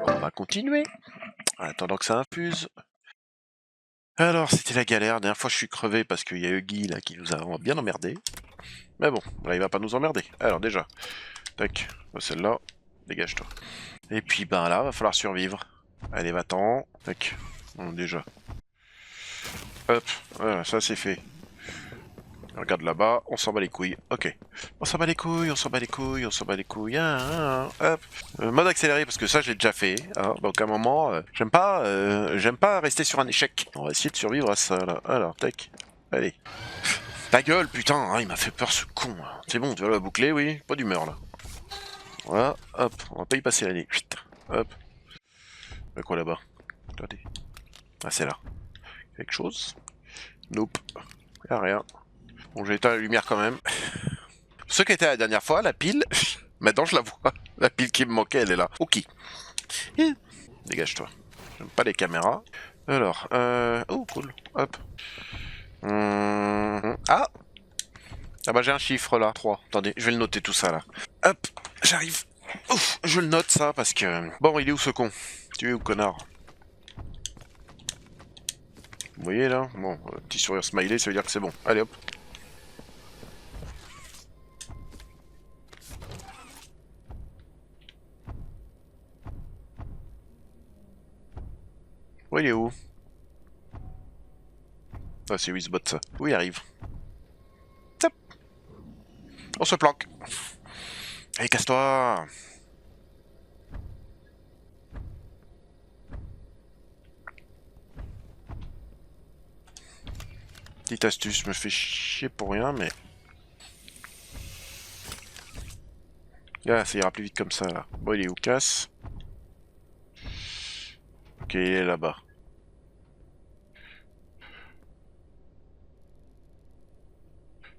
On va continuer. En attendant que ça infuse. Alors, c'était la galère. La dernière fois, je suis crevé parce qu'il y a Huggy là qui nous a bien emmerdé. Mais bon, là, il va pas nous emmerder. Alors, déjà, tac, celle-là, dégage-toi. Et puis, ben là, va falloir survivre. Allez, va-t'en. Tac, bon, déjà. Hop, voilà, ça c'est fait. Regarde là-bas, on s'en bat les couilles. Ok. On s'en bat les couilles, on s'en bat les couilles, on s'en bat les couilles. Hop. Mode accéléré parce que ça j'ai déjà fait. Hein. Donc à un moment, j'aime pas rester sur un échec. On va essayer de survivre à ça là. Alors, tac. Allez. Ta gueule, putain, hein, il m'a fait peur ce con. C'est bon, tu vas la boucler, oui. Pas d'humeur là. Voilà, hop, on va pas y passer l'année. Chut. Hop. Y'a quoi là-bas? Regardez. Ah, c'est là. Quelque chose? Nope. Y'a rien. Bon, j'ai éteint la lumière quand même. Ce qui était la dernière fois, la pile, maintenant je la vois. La pile qui me manquait, elle est là. Ok. Dégage-toi. J'aime pas les caméras. Alors, oh, cool. Hop. Ah! Ah bah j'ai un chiffre là, 3. Attendez, je vais le noter tout ça là. Hop, j'arrive. Ouf, je le note ça parce que... Bon, il est où ce con? Tu es où, connard? Vous voyez là? Bon, petit sourire smiley, ça veut dire que c'est bon. Allez hop. Oh, il est où? Ah, c'est Wizbot ça. Où il arrive? Zap. On se planque. Allez, casse-toi! Petite astuce, me fait chier pour rien, mais... Ah, ça ira plus vite comme ça, là. Bon, il est où, casse? Ok, il est là-bas.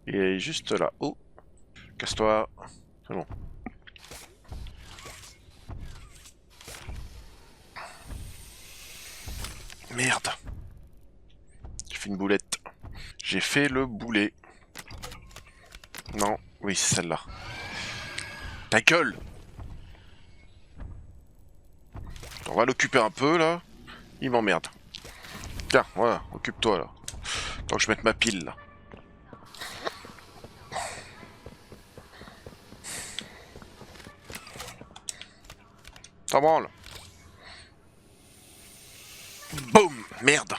Il est juste là. Oh! Casse-toi! C'est bon. Merde! J'ai fait une boulette. J'ai fait le boulet. Non, oui, c'est celle-là. Ta gueule! On va l'occuper un peu, là. Il m'emmerde. Tiens, voilà, occupe-toi, là. Tant que je mette ma pile, là. T'en branle. Boum! Merde!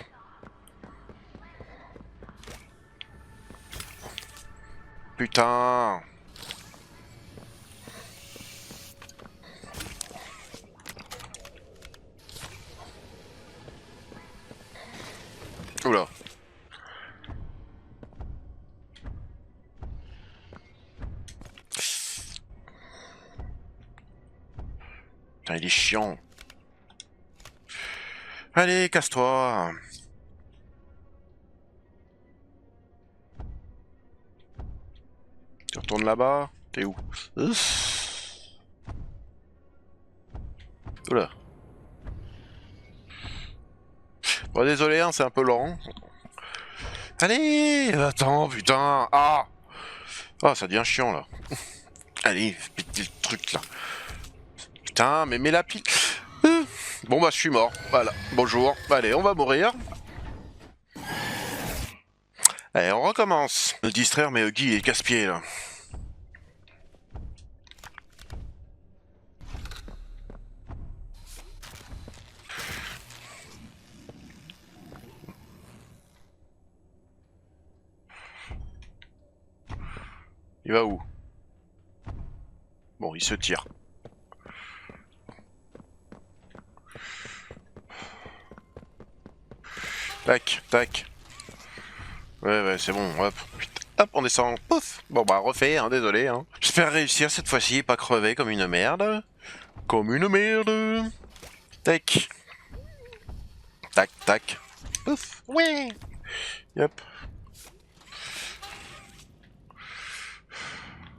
Putain! Oula. Putain, il est chiant. Allez, casse-toi. Tu retournes là-bas? T'es où? Oula. Bon, désolé, hein, c'est un peu lent. Allez, attends, putain. Ah! Ah, ça devient chiant, là. Allez, pétez le truc, là. Putain, mais mets la pile. Bon, bah, je suis mort. Voilà. Bonjour. Allez, on va mourir. Allez, on recommence. Me distraire, mais Huggy est casse-pied, là. Il va où? Bon, il se tire. Tac, tac. Ouais, c'est bon, hop. Hop, on descend. Pouf. Bon, bah, refait, hein, désolé. Hein. J'espère réussir cette fois-ci et pas crever comme une merde. Comme une merde. Tac. Tac, tac. Pouf. Ouais. Yep.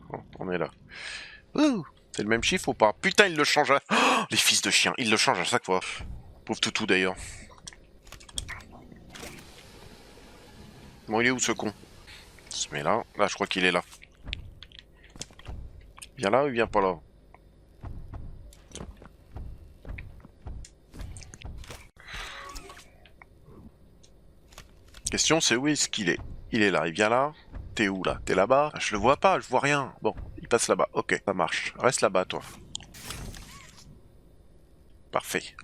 Bon, on est là. Ouh. C'est le même chiffre ou pas? Putain, il le change à... Oh, les fils de chiens, il le change à chaque fois. Pauvre toutou d'ailleurs. Bon, il est où ce con? Il se met là. Là, je crois qu'il est là. Il vient là ou il vient pas là? Question, c'est où est-ce qu'il est? Il est là, il vient là. T'es où là? T'es là-bas? Je le vois pas, je vois rien. Bon, il passe là-bas. Ok, ça marche. Reste là-bas, toi. Parfait.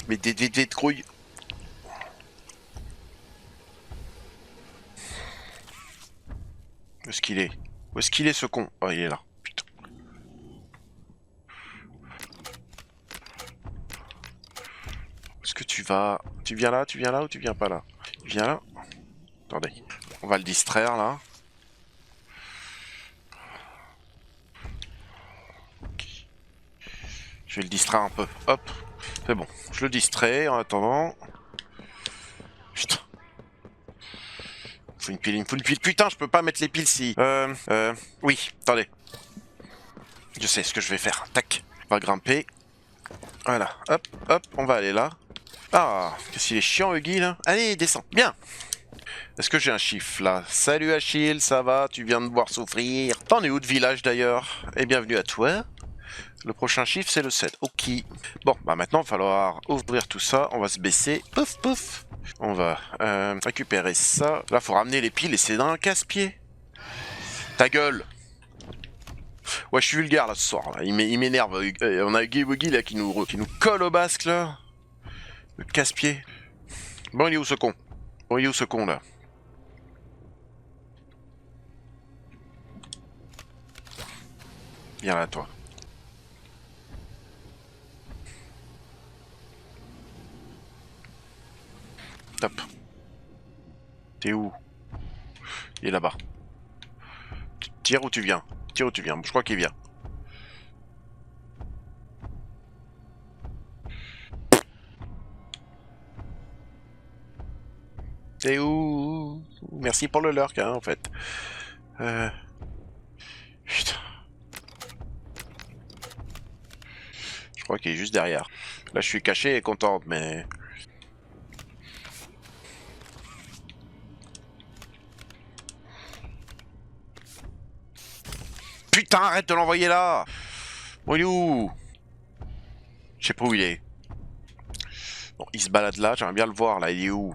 Mais des grouilles. Où est-ce qu'il est? Où est-ce qu'il est, ce con? Oh, il est là. Putain. Où est-ce que tu vas? Tu viens là ou tu viens pas là? Viens là. Attendez. On va le distraire, là. Okay. Je vais le distraire un peu. Hop. C'est bon. Je le distrais en attendant. Putain. Faut une pile, il me faut une pile. Putain, je peux pas mettre les piles si... Oui, attendez. Je sais ce que je vais faire. Tac. On va grimper. Voilà. Hop, hop, on va aller là. Ah, qu'est-ce qu'il est chiant, Huggy, là. Allez, descends. Bien. Est-ce que j'ai un chiffre, là? Salut, Achille, ça va? Tu viens de me voir souffrir. T'en es où de village, d'ailleurs? Et bienvenue à toi. Le prochain chiffre, c'est le 7. Ok. Bon, bah maintenant, il va falloir ouvrir tout ça. On va se baisser. Pouf, pouf. On va récupérer ça. Là, faut ramener les piles et c'est dans un casse-pied. Ta gueule. Ouais, je suis vulgaire là ce soir. Là. Il m'énerve. On a Huggy Wuggy là qui nous colle au basque là. Le casse-pied. Bon, il est où ce con? Bon, il est où ce con là? Viens là, toi. Top. T'es où? Il est là-bas. Tire où tu viens. Tire où tu viens. Je crois qu'il vient. T'es où? Merci pour le lurk, hein, en fait. Putain. Je crois qu'il est juste derrière. Là, je suis caché et content, mais... Putain, arrête de l'envoyer là! Bon, il est où? Je sais pas où il est. Bon, il se balade là, j'aimerais bien le voir là, il est où?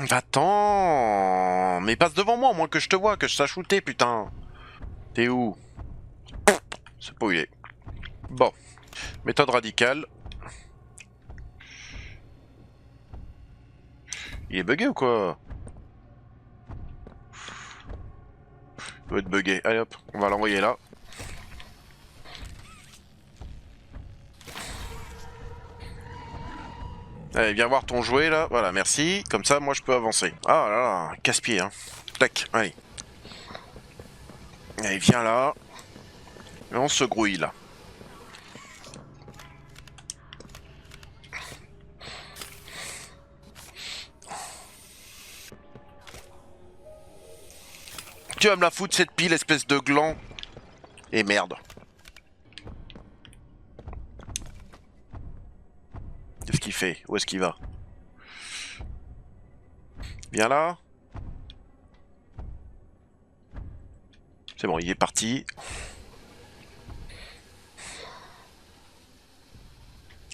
Va-t'en! Mais passe devant moi, au moins que je te vois, que je sache où t'es, putain! T'es où? Je sais pas où il est. Bon. Méthode radicale. Il est bugué ou quoi? Il doit être bugué. Allez hop, on va l'envoyer là. Allez, viens voir ton jouet là. Voilà, merci. Comme ça, moi je peux avancer. Ah là là, casse-pied, hein. Tac, allez. Allez, viens là. Et on se grouille là. Tu vas me la foutre cette pile, espèce de gland. Et merde. Qu'est-ce qu'il fait? Où est-ce qu'il va? Viens là. C'est bon, il est parti.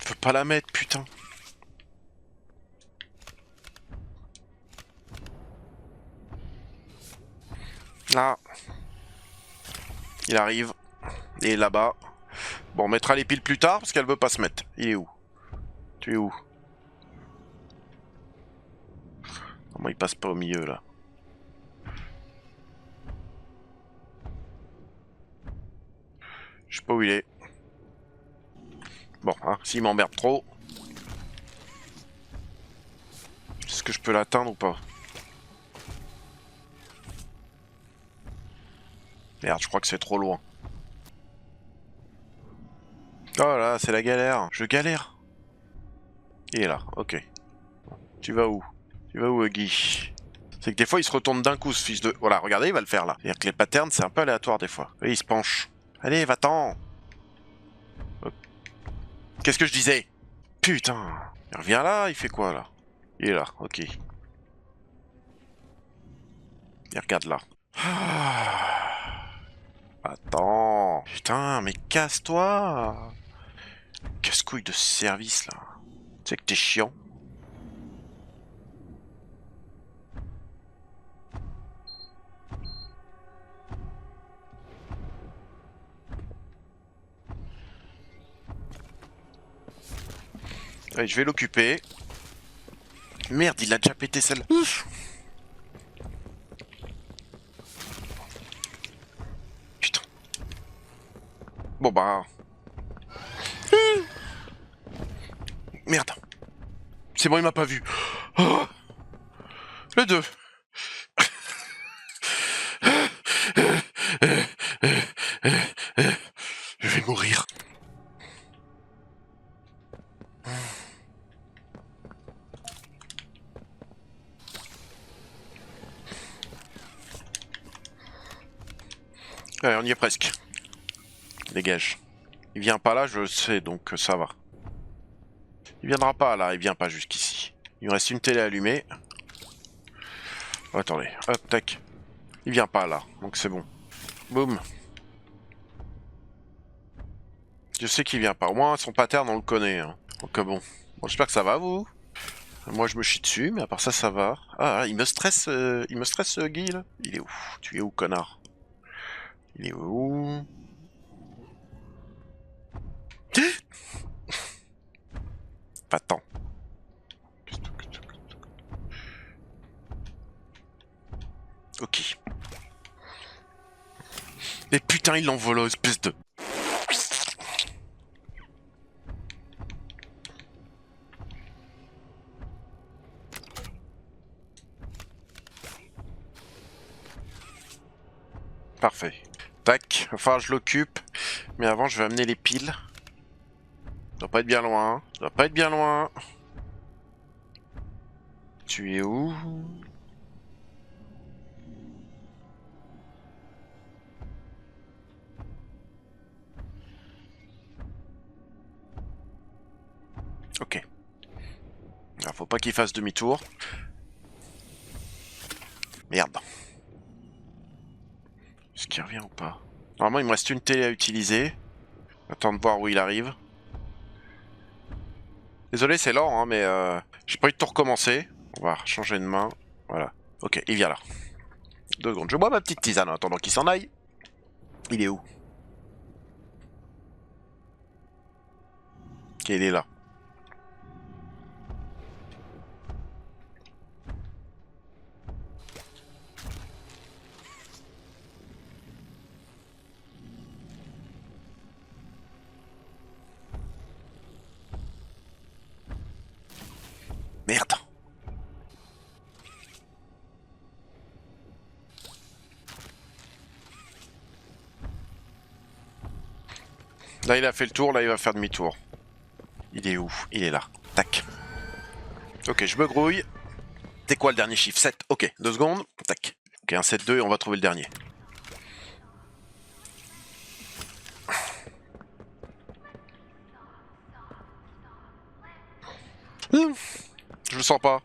Je peux pas la mettre, putain. Là. Il arrive. Et là-bas. Bon, on mettra les piles plus tard parce qu'elle veut pas se mettre. Il est où? Tu es où? Comment il passe pas au milieu là? Je sais pas où il est. Bon, hein, s'il m'emmerde trop. Est-ce que je peux l'atteindre ou pas? Merde, je crois que c'est trop loin. Oh là, c'est la galère. Je galère. Il est là, ok. Tu vas où? Tu vas où, Huggy? C'est que des fois, il se retourne d'un coup, ce fils de... Voilà, regardez, il va le faire, là. C'est-à-dire que les patterns, c'est un peu aléatoire, des fois. Oui, il se penche. Allez, va-t'en. Qu'est-ce que je disais? Putain. Il revient là, il fait quoi, là? Il est là, ok. Il regarde là. Attends. Putain, mais casse-toi. Casse-couille de service, là. Tu sais que t'es chiant. Allez, je vais l'occuper. Merde, il a déjà pété celle-là. Putain. Bon bah... Merde. C'est bon, il m'a pas vu. Oh, le 2. Je vais mourir. Allez, on y est presque. Dégage. Il vient pas là, je sais, donc ça va. Il viendra pas là, il vient pas jusqu'ici. Il me reste une télé allumée. Oh, attendez, hop, tac. Il vient pas là, donc c'est bon. Boum. Je sais qu'il vient pas. Au moins, son pattern, on le connaît. Hein. Donc bon, j'espère que ça va, vous. Moi, je me chie dessus, mais à part ça, ça va. Ah, il me stresse, Guy, là. Il est où? Tu es où, connard? Il est où? Va-t'en. Ok. Mais putain, il l'envole, espèce de... Parfait. Tac, enfin je l'occupe. Mais avant, je vais amener les piles. Ça doit pas être bien loin. Ça doit pas être bien loin. Tu es où? Ok. Alors, faut pas qu'il fasse demi-tour. Merde. Est-ce qu'il revient ou pas? Normalement, il me reste une télé à utiliser. Attends de voir où il arrive. Désolé, c'est lent, hein, mais j'ai pas eu de tout recommencer. On va changer de main. Voilà. Ok, il vient là. 2 secondes. Je bois ma petite tisane en attendant qu'il s'en aille. Il est où? Ok, il est là. Merde. Là, il a fait le tour. Là, il va faire demi-tour. Il est où? Il est là. Tac. Ok, je me grouille. C'est quoi le dernier chiffre? 7. Ok, 2 secondes. Tac. Ok, un 7-2 et on va trouver le dernier. Je le sens pas.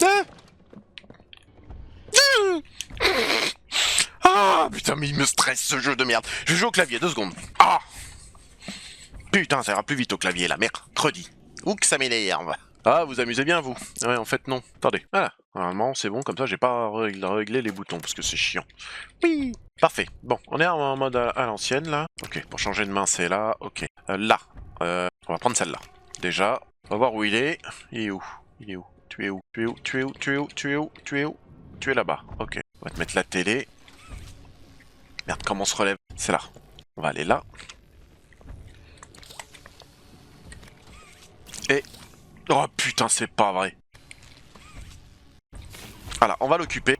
Ah, ah putain, mais il me stresse ce jeu de merde. Je joue au clavier, 2 secondes. Ah putain, ça ira plus vite au clavier, la mercredi. Ouh que ça m'énerve. Ah, vous amusez bien, vous? Ouais, en fait, non. Attendez. Voilà. Normalement, c'est bon, comme ça, j'ai pas à régler les boutons, parce que c'est chiant. Oui. Parfait. Bon, on est en mode à l'ancienne, là. Ok, pour changer de main, c'est là. Ok. Là. On va prendre celle-là. Déjà, on va voir où il est. Il est où? Il est où? Tu es où? Tu es où? Tu es où? Tu es où? Tu es où? Tu es où? Tu es là-bas. Ok. On va te mettre la télé. Merde, comment on se relève? C'est là. On va aller là. Et... Oh putain, c'est pas vrai. Voilà, on va l'occuper.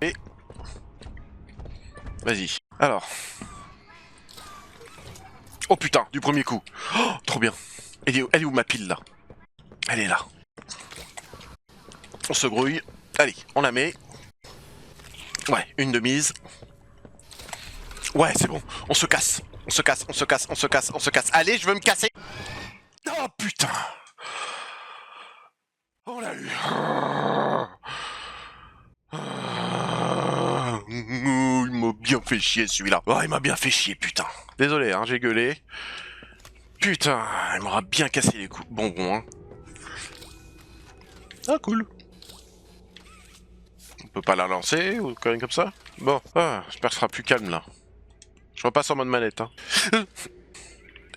Vas-y. Alors, Oh putain, du premier coup. Oh, trop bien. Elle est où ma pile là? Elle est là. On se grouille. Allez, on la met. Ouais, une de mise. Ouais, c'est bon. On se casse. On se casse, on se casse, on se casse, on se casse. Allez, je veux me casser. Oh putain. On l'a eu. Il m'a bien fait chier celui-là. Oh, il m'a bien fait chier, putain. Désolé, hein, j'ai gueulé. Putain, il m'aura bien cassé les coups. Bonbon, hein. Ah, cool. On peut pas la lancer ou quand même comme ça? Bon, j'espère que ce sera plus calme là. Je repasse en mode manette. Hein.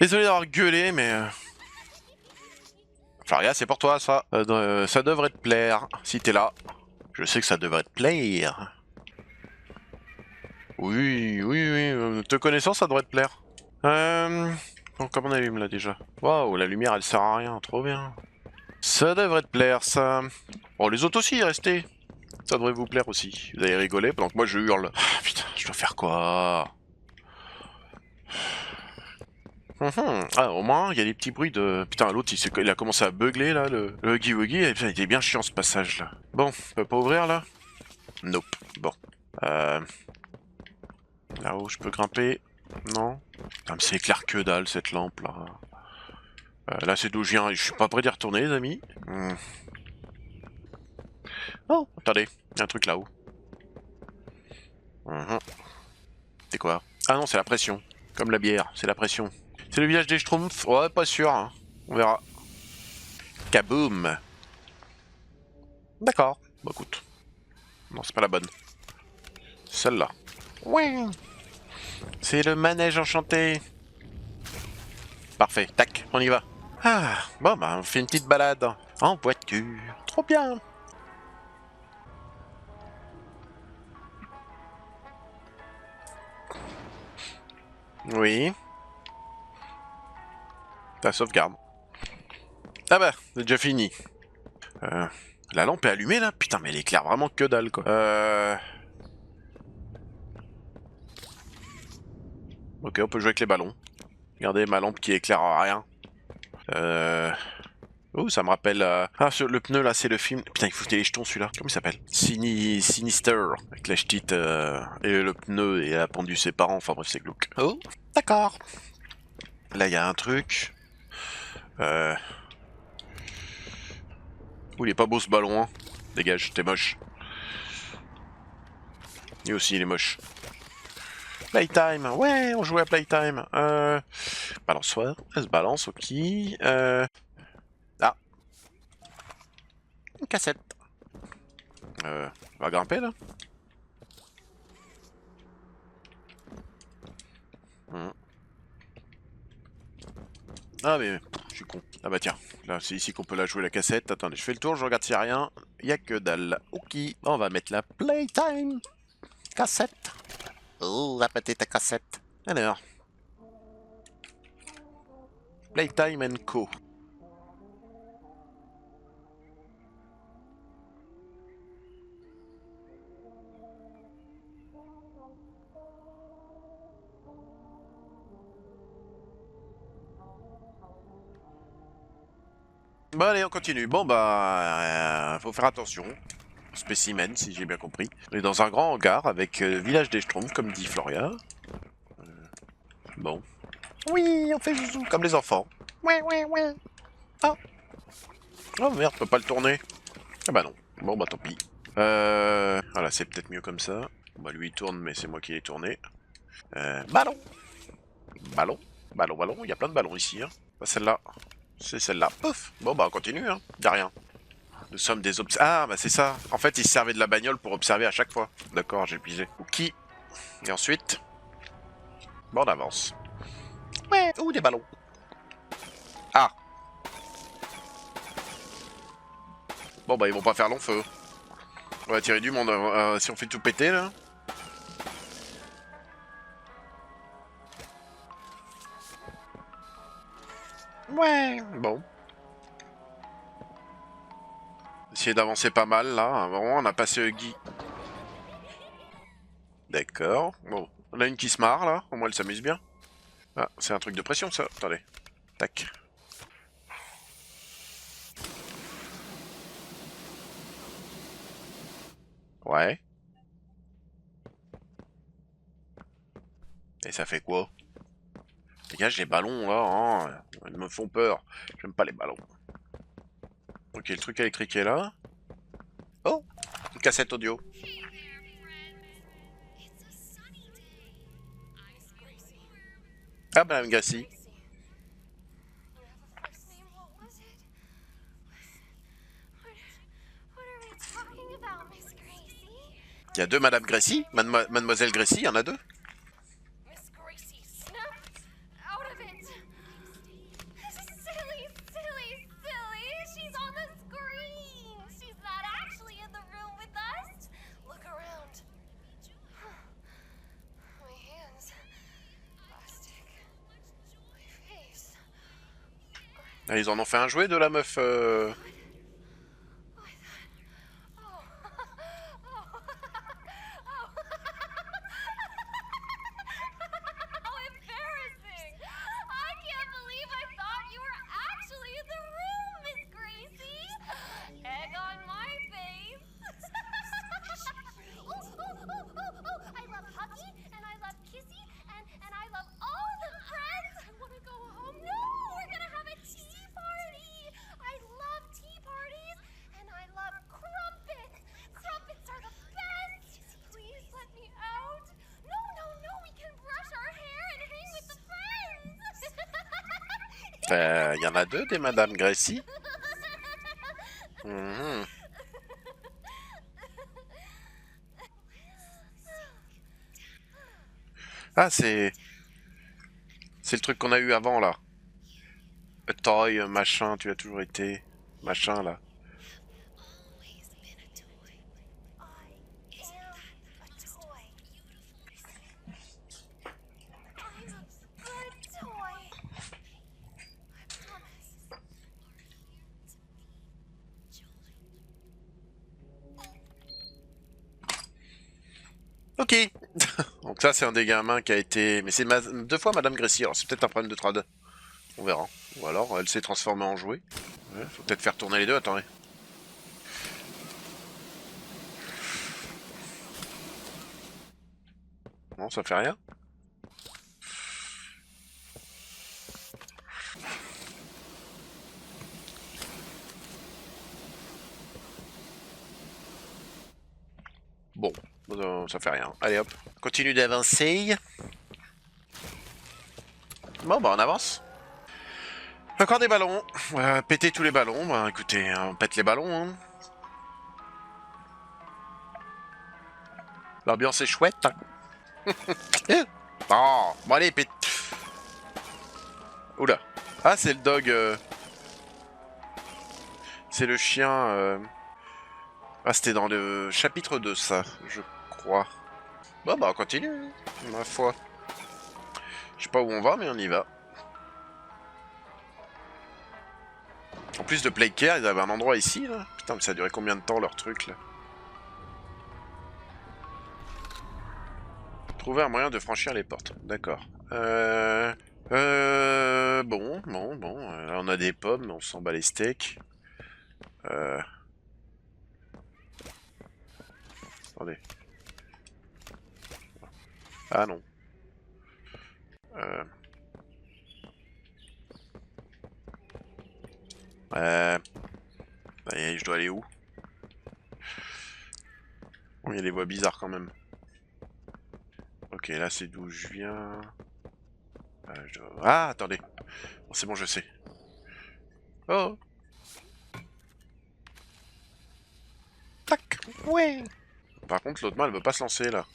Désolé d'avoir gueulé, mais... Faria, c'est pour toi ça. Ça devrait te plaire, si t'es là. Je sais que ça devrait te plaire. Oui, oui, oui, te connaissant, ça devrait te plaire. Bon, comment on allume là déjà? Waouh, la lumière elle sert à rien, trop bien. Ça devrait te plaire ça. Oh, les autres aussi, restez. Ça devrait vous plaire aussi. Vous allez rigoler pendant que moi je hurle. Ah, putain, je dois faire quoi? Ah, au moins, il y a des petits bruits de... Putain, l'autre, il a commencé à beugler, là, le Huggy Wuggy, et putain, il était bien chiant, ce passage-là. Bon, on peut pas ouvrir, là? Nope. Bon. Là-haut, je peux grimper? Non? Putain, mais c'est éclair que dalle, cette lampe, là. Là, c'est d'où je viens, je suis pas prêt d'y retourner, les amis. Oh, attendez, il y a un truc là-haut. C'est quoi? Ah non, c'est la pression. Comme la bière, c'est la pression. C'est le village des Schtroumpfs? Ouais, pas sûr, hein. On verra. Kaboom! D'accord. Bah écoute. Non, c'est pas la bonne. Celle-là. Ouais. C'est le manège enchanté. Parfait. Tac, on y va. Ah, bon bah on fait une petite balade. En voiture. Trop bien. Oui. Ta sauvegarde. Ah bah, c'est déjà fini. La lampe est allumée là? Putain, mais elle éclaire vraiment que dalle quoi. Ok, on peut jouer avec les ballons. Regardez ma lampe qui éclaire rien. Oh, ça me rappelle... Ah, le pneu là, c'est le film... Putain, il faut jeter les jetons celui-là. Comment il s'appelle? Sinister. Avec la ch'tite et le pneu et elle a pendu ses parents. Enfin bref, c'est glauque. Oh, d'accord. Là, il y a un truc. Oh, il est pas beau ce ballon, hein. Dégage, t'es moche. Lui aussi, il est moche. Playtime, ouais, on jouait à Playtime. Balançoire, elle se balance, ok. Ah, une cassette. On va grimper là. Ah mais, je suis con. Ah bah tiens, là c'est ici qu'on peut la jouer la cassette. Attendez, je fais le tour, je regarde s'il y a rien. Il y a que dalle. Ok, on va mettre la Playtime. Cassette. Oh, la petite cassette. Alors. Playtime Co. Bon allez, on continue. Bon bah, faut faire attention. Spécimen, si j'ai bien compris. On est dans un grand hangar avec village des Schtroumpfs, comme dit Floria. Bon. Oui, on fait zouzou, comme les enfants. Ouais, ouais, ouais. Ah. Oh merde, on peut pas le tourner. Ah bah non. Bon bah tant pis. Voilà, c'est peut-être mieux comme ça. Bah lui il tourne, mais c'est moi qui l'ai tourné. Ballon. Ballon. Ballon, ballon. Il y a plein de ballons ici. Hein. Pas celle-là. C'est celle-là. Pouf. Bon bah on continue, hein. Y'a rien. Nous sommes des Ah bah c'est ça. En fait, ils se servaient de la bagnole pour observer à chaque fois. D'accord, j'ai pigé. Ok. Et ensuite... Bon, on avance. Ouais. Ouh, des ballons. Ah. Bon bah ils vont pas faire long feu. On va tirer du monde si on fait tout péter là. Ouais. Bon. Essayer d'avancer pas mal là. Vraiment, on a passé Huggy. D'accord. Bon. On a une qui se marre là. Au moins elle s'amuse bien. Ah, c'est un truc de pression ça. Attendez. Tac. Ouais. Et ça fait quoi? Dégage les ballons là, hein. Ils me font peur. J'aime pas les ballons. Ok, le truc électrique est là. Oh, une cassette audio. Ah, Madame Gracie. Il y a deux Madame Gracie. Mademoiselle Gracie, il y en a deux. Ah, ils en ont fait un jouet de la meuf. Il y en a deux des Madame Gracie. Mhm. Ah, c'est le truc qu'on a eu avant là. Toy, machin, tu as toujours été. Machin là. Ok. Donc ça c'est un des gamins qui a été... Mais c'est deux fois Madame Gracie, alors c'est peut-être un problème de trad. On verra. Ou alors elle s'est transformée en jouet. Ouais, faut peut-être faire tourner les deux, attendez. Non, ça fait rien. Bon, ça fait rien. Allez hop, continue d'avancer. Bon bah on avance. Encore des ballons. Péter tous les ballons. Bah écoutez, on pète les ballons. Hein. L'ambiance est chouette. Oh, bon allez, pète. Oula. Ah, c'est le dog. C'est le chien. Ah, c'était dans le chapitre 2, ça, je crois. Bon, bah, on continue, ma foi. Je sais pas où on va, mais on y va. En plus de Playcare, ils avaient un endroit ici, là. Putain, mais ça a duré combien de temps, leur truc, là? Trouver un moyen de franchir les portes. D'accord. Bon. Là, on a des pommes, mais on s'en bat les steaks. Attendez. Ah, non. Euh... je dois aller où? Bon, il y a des voies bizarres, quand même. Ok, là, c'est d'où je viens. Ah, attendez. Bon, c'est bon, je sais. Oh. Tac. Ouais. Par contre, l'autre main, elle veut pas se lancer, là.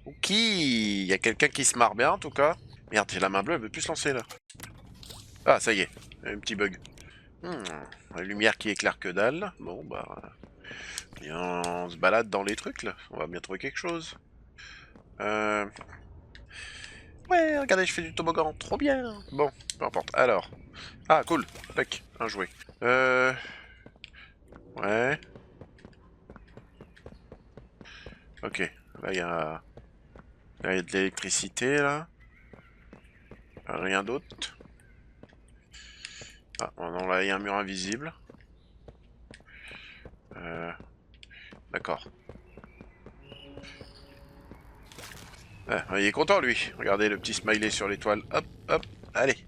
Ok. Il y a quelqu'un qui se marre bien, en tout cas. Merde, j'ai la main bleue, elle veut plus se lancer, là. Ah, ça y est. Un petit bug. La lumière qui éclaire que dalle. Bon, bah... Et on se balade dans les trucs, là. On va bien trouver quelque chose. Ouais, regardez, je fais du toboggan. Trop bien. Bon, peu importe. Alors. Ah, cool. Tac, un jouet. Ouais. Ok. Là, il y a... Il y a de l'électricité là. Rien d'autre. Ah, oh non, là il y a un mur invisible. D'accord. Ah, il est content lui. Regardez le petit smiley sur l'étoile. Hop, hop, allez.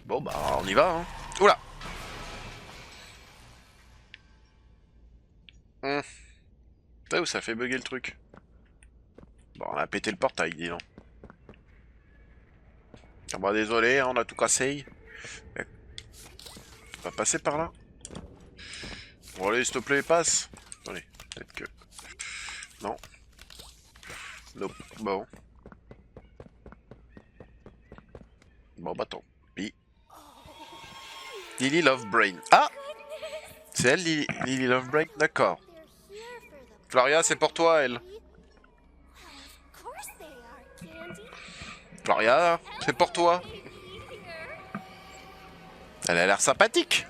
Bon bah on y va hein. Oula. Où ça fait bugger le truc. Bon, on a pété le portail, dis donc. Ah bah désolé, hein, on a tout cassé. On va passer par là. Bon allez, s'il te plaît, passe. Attendez, peut-être que... Non. Nope. Bon. Bon bah tant pis. Lily Lovebrain. Ah, c'est elle, Lily Lovebrain. D'accord. Floria, c'est pour toi, elle. Floria, c'est pour toi. Elle a l'air sympathique.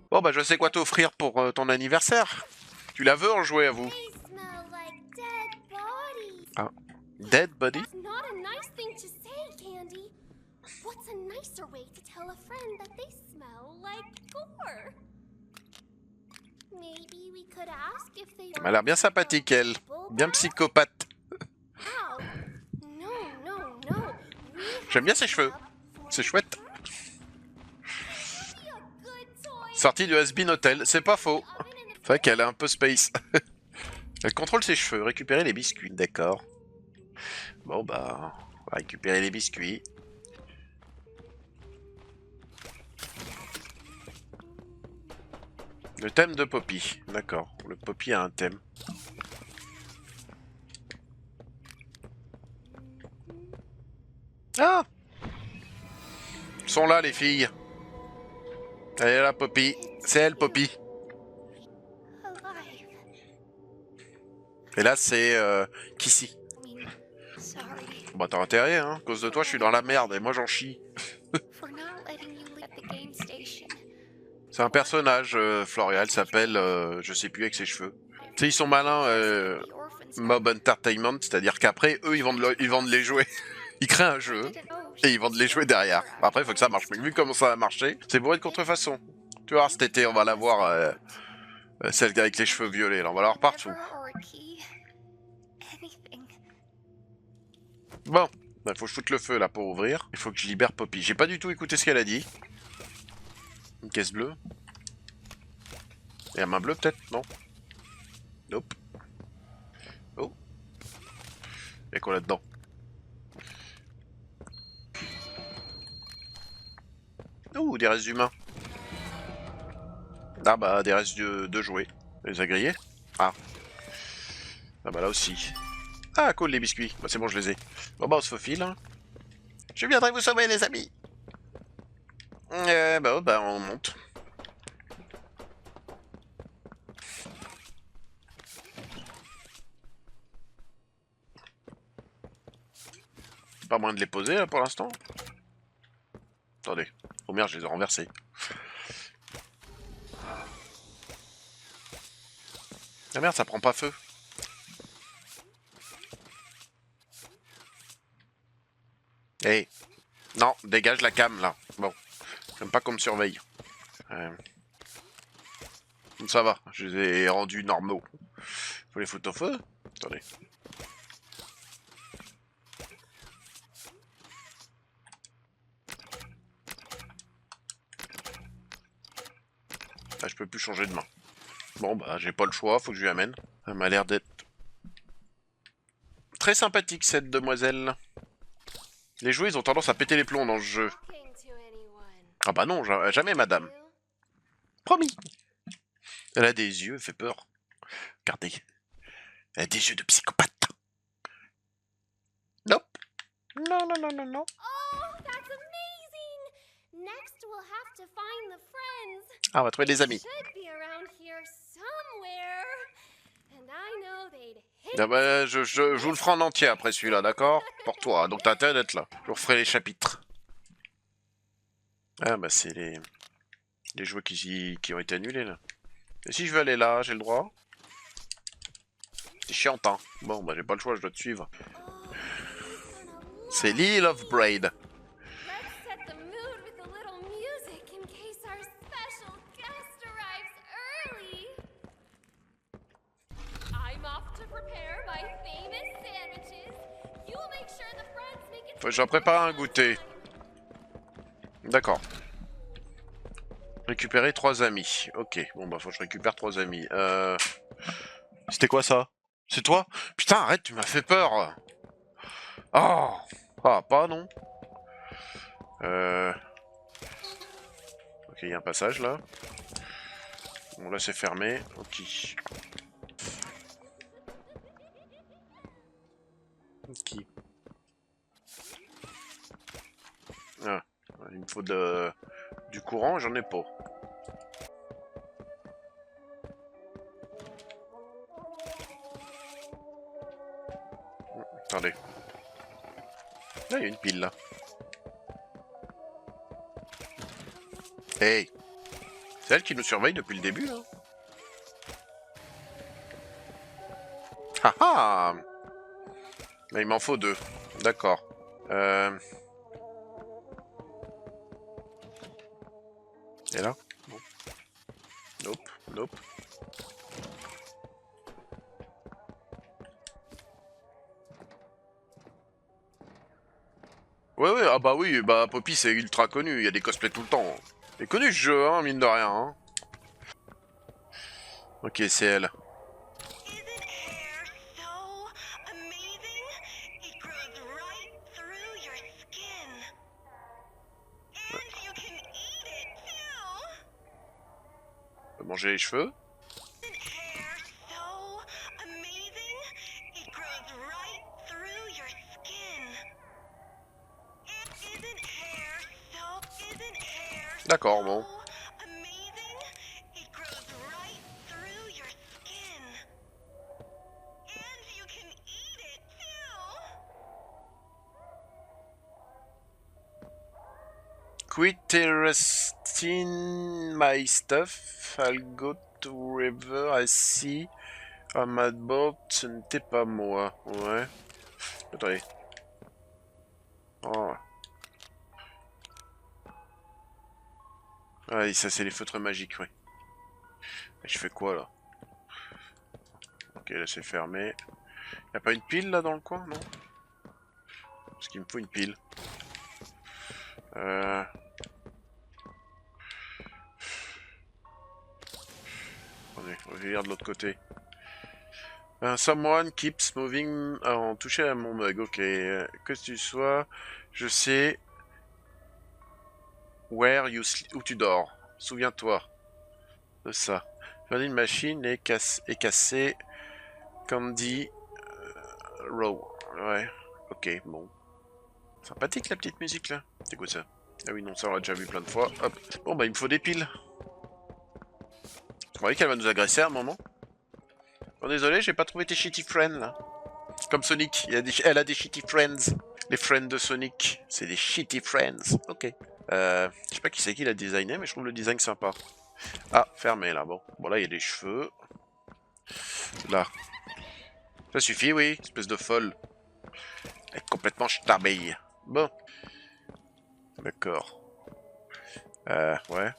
Bon bah je sais quoi t'offrir pour ton anniversaire. Tu la veux en jouer à vous? Ah. Dead body? Elle a l'air bien sympathique, elle. Bien psychopathe. J'aime bien ses cheveux. C'est chouette. Sortie du Has-Been Hotel, c'est pas faux. C'est vrai qu'elle est un peu space. Elle contrôle ses cheveux, récupérer les biscuits, d'accord. Bon bah, on va récupérer les biscuits. Le thème de Poppy, d'accord. Le Poppy a un thème. Ah! Ils sont là les filles. Elle est là Poppy. C'est elle Poppy. Et là c'est Kissy. Bah t'as intérêt hein, à cause de toi je suis dans la merde et moi j'en chie. C'est un personnage, Floria, elle s'appelle, je sais plus avec ses cheveux. Tu sais, ils sont malins, Mob Entertainment, c'est-à-dire qu'après, eux, ils vendent les jouets. Ils créent un jeu, et ils vendent les jouets derrière. Après, il faut que ça marche. Mais vu comment ça a marché, c'est bourré de contrefaçon. Tu vois, cet été, on va la voir, celle avec les cheveux violets, là, on va la voir partout. Bon, bah, faut que je foute le feu, là, pour ouvrir. Il faut que je libère Poppy. J'ai pas du tout écouté ce qu'elle a dit. Une caisse bleue. Et la main bleue, peut-être? Non. Nope. Oh. Y'a quoi là-dedans? Ouh, des restes humains. Ah bah, des restes de jouets. Les a grillés? Ah. Ah bah là aussi. Ah, cool, les biscuits. Bah c'est bon, je les ai. Bon bah, on se faufile. Hein. Je viendrai vous sauver, les amis. Bah, on monte. Pas moyen de les poser, là, pour l'instant. Attendez. Oh merde, je les ai renversés. Ah merde, ça prend pas feu. Eh. Hey. Non, dégage la cam, là. Bon. J'aime pas qu'on me surveille. Ça va, je les ai rendus normaux. Faut les foutre au feu. Attendez. Ah, je peux plus changer de main. Bon, bah, j'ai pas le choix, faut que je lui amène. Ça m'a l'air d'être très sympathique, cette demoiselle. Les jouets, ils ont tendance à péter les plombs dans ce jeu. Ah bah non, jamais, madame. Promis. Elle a des yeux, elle fait peur. Regardez. Elle a des yeux de psychopathe. Nope. Non, non, non, non, non. Ah, on va trouver des amis. Ah bah, je vous le ferai en entier après celui-là, d'accord? Pour toi, donc t'as intérêt d'être là. Je vous referai les chapitres. Ah bah c'est les... Des jouets qui ont été annulés là. Et si je veux aller là, j'ai le droit? C'est chiant, hein. Bon, bah j'ai pas le choix, je dois te suivre. C'est l'Isle of Braid. Faut que j'en prépare un goûter. D'accord. Récupérer 3 amis. Ok, bon bah faut que je récupère 3 amis. C'était quoi ça? C'est toi? Putain, arrête, tu m'as fait peur. Oh. Ah, pas non. Ok, il y a un passage là. Bon là c'est fermé. Ok. Ok. Ah, il me faut du courant, j'en ai pas. Attendez. Là, il y a une pile là. Hey! C'est elle qui nous surveille depuis le début là? Ah ah! Là, il m'en faut 2. D'accord. Et là? Bon. Nope, nope. Ouais, ouais, ah bah oui, bah Poppy c'est ultra connu, il y a des cosplays tout le temps. C'est connu ce jeu, hein, mine de rien. Hein. Ok, c'est elle. On peut manger les cheveux. D'accord, bon. Quit interesting my stuff. I'll go to river. I see. A mad boat, ce n'était pas moi. Ouais. Attendez. Oh. Ah, ça c'est les feutres magiques, ouais. Et je fais quoi là? Ok, là c'est fermé. Y'a pas une pile là dans le coin, non? Parce qu'il me faut une pile. Attendez, on va venir de l'autre côté. Someone keeps moving. Ah, on touchait à mon mug, ok. Que tu sois, je sais. Where you où tu dors. Souviens-toi de ça. Vending machine est cassée. Candy Row. Ouais. Ok, bon. Sympathique la petite musique là. C'est quoi ça? Ah oui, non, ça on l'a déjà vu plein de fois. Hop. Bon, bah il me faut des piles. Vous croyez qu'elle va nous agresser à un moment? Oh, désolé, j'ai pas trouvé tes shitty friends là. Comme Sonic, elle a des shitty friends. Les friends de Sonic, c'est des shitty friends. Ok. Je sais pas qui c'est qui l'a designé, mais je trouve le design sympa. Ah, fermé là, bon. Bon là, il y a des cheveux. Là. Ça suffit, oui, espèce de folle. Elle est complètement starbille. Bon. D'accord. Ouais.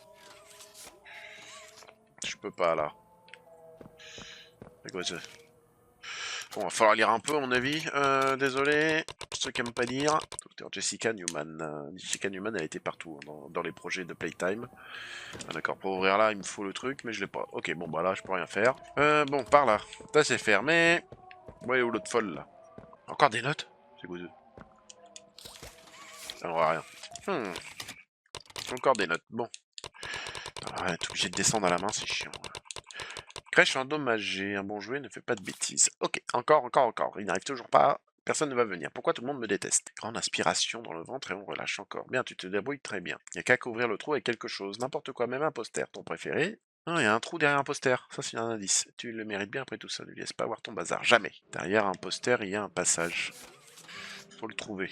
Je peux pas là. C'est quoi ça? Bon, va falloir lire un peu, à mon avis. Désolé, ceux qui aiment pas lire. Jessica Newman. Jessica Newman, elle était partout dans les projets de Playtime. Ah, d'accord, pour ouvrir là, il me faut le truc, mais je l'ai pas. Ok, bon, bah là, je peux rien faire. Bon, par là. Ça, c'est fermé. Ouais, ou l'autre folle, là. Encore des notes? C'est quoi ça? Ça ne voit rien. Encore des notes. Bon. Ah, t'es obligé de descendre à la main, c'est chiant. Crèche endommagée. Un bon jouet ne fait pas de bêtises. Ok, encore. Il n'arrive toujours pas. Personne ne va venir. Pourquoi tout le monde me déteste? Grande inspiration dans le ventre et on relâche encore. Bien, tu te débrouilles très bien. Il n'y a qu'à couvrir le trou avec quelque chose. N'importe quoi, même un poster. Ton préféré? Non, il y a un trou derrière un poster. Ça, c'est un indice. Tu le mérites bien après tout ça. Ne laisse pas voir ton bazar. Jamais. Derrière un poster, il y a un passage. Faut le trouver.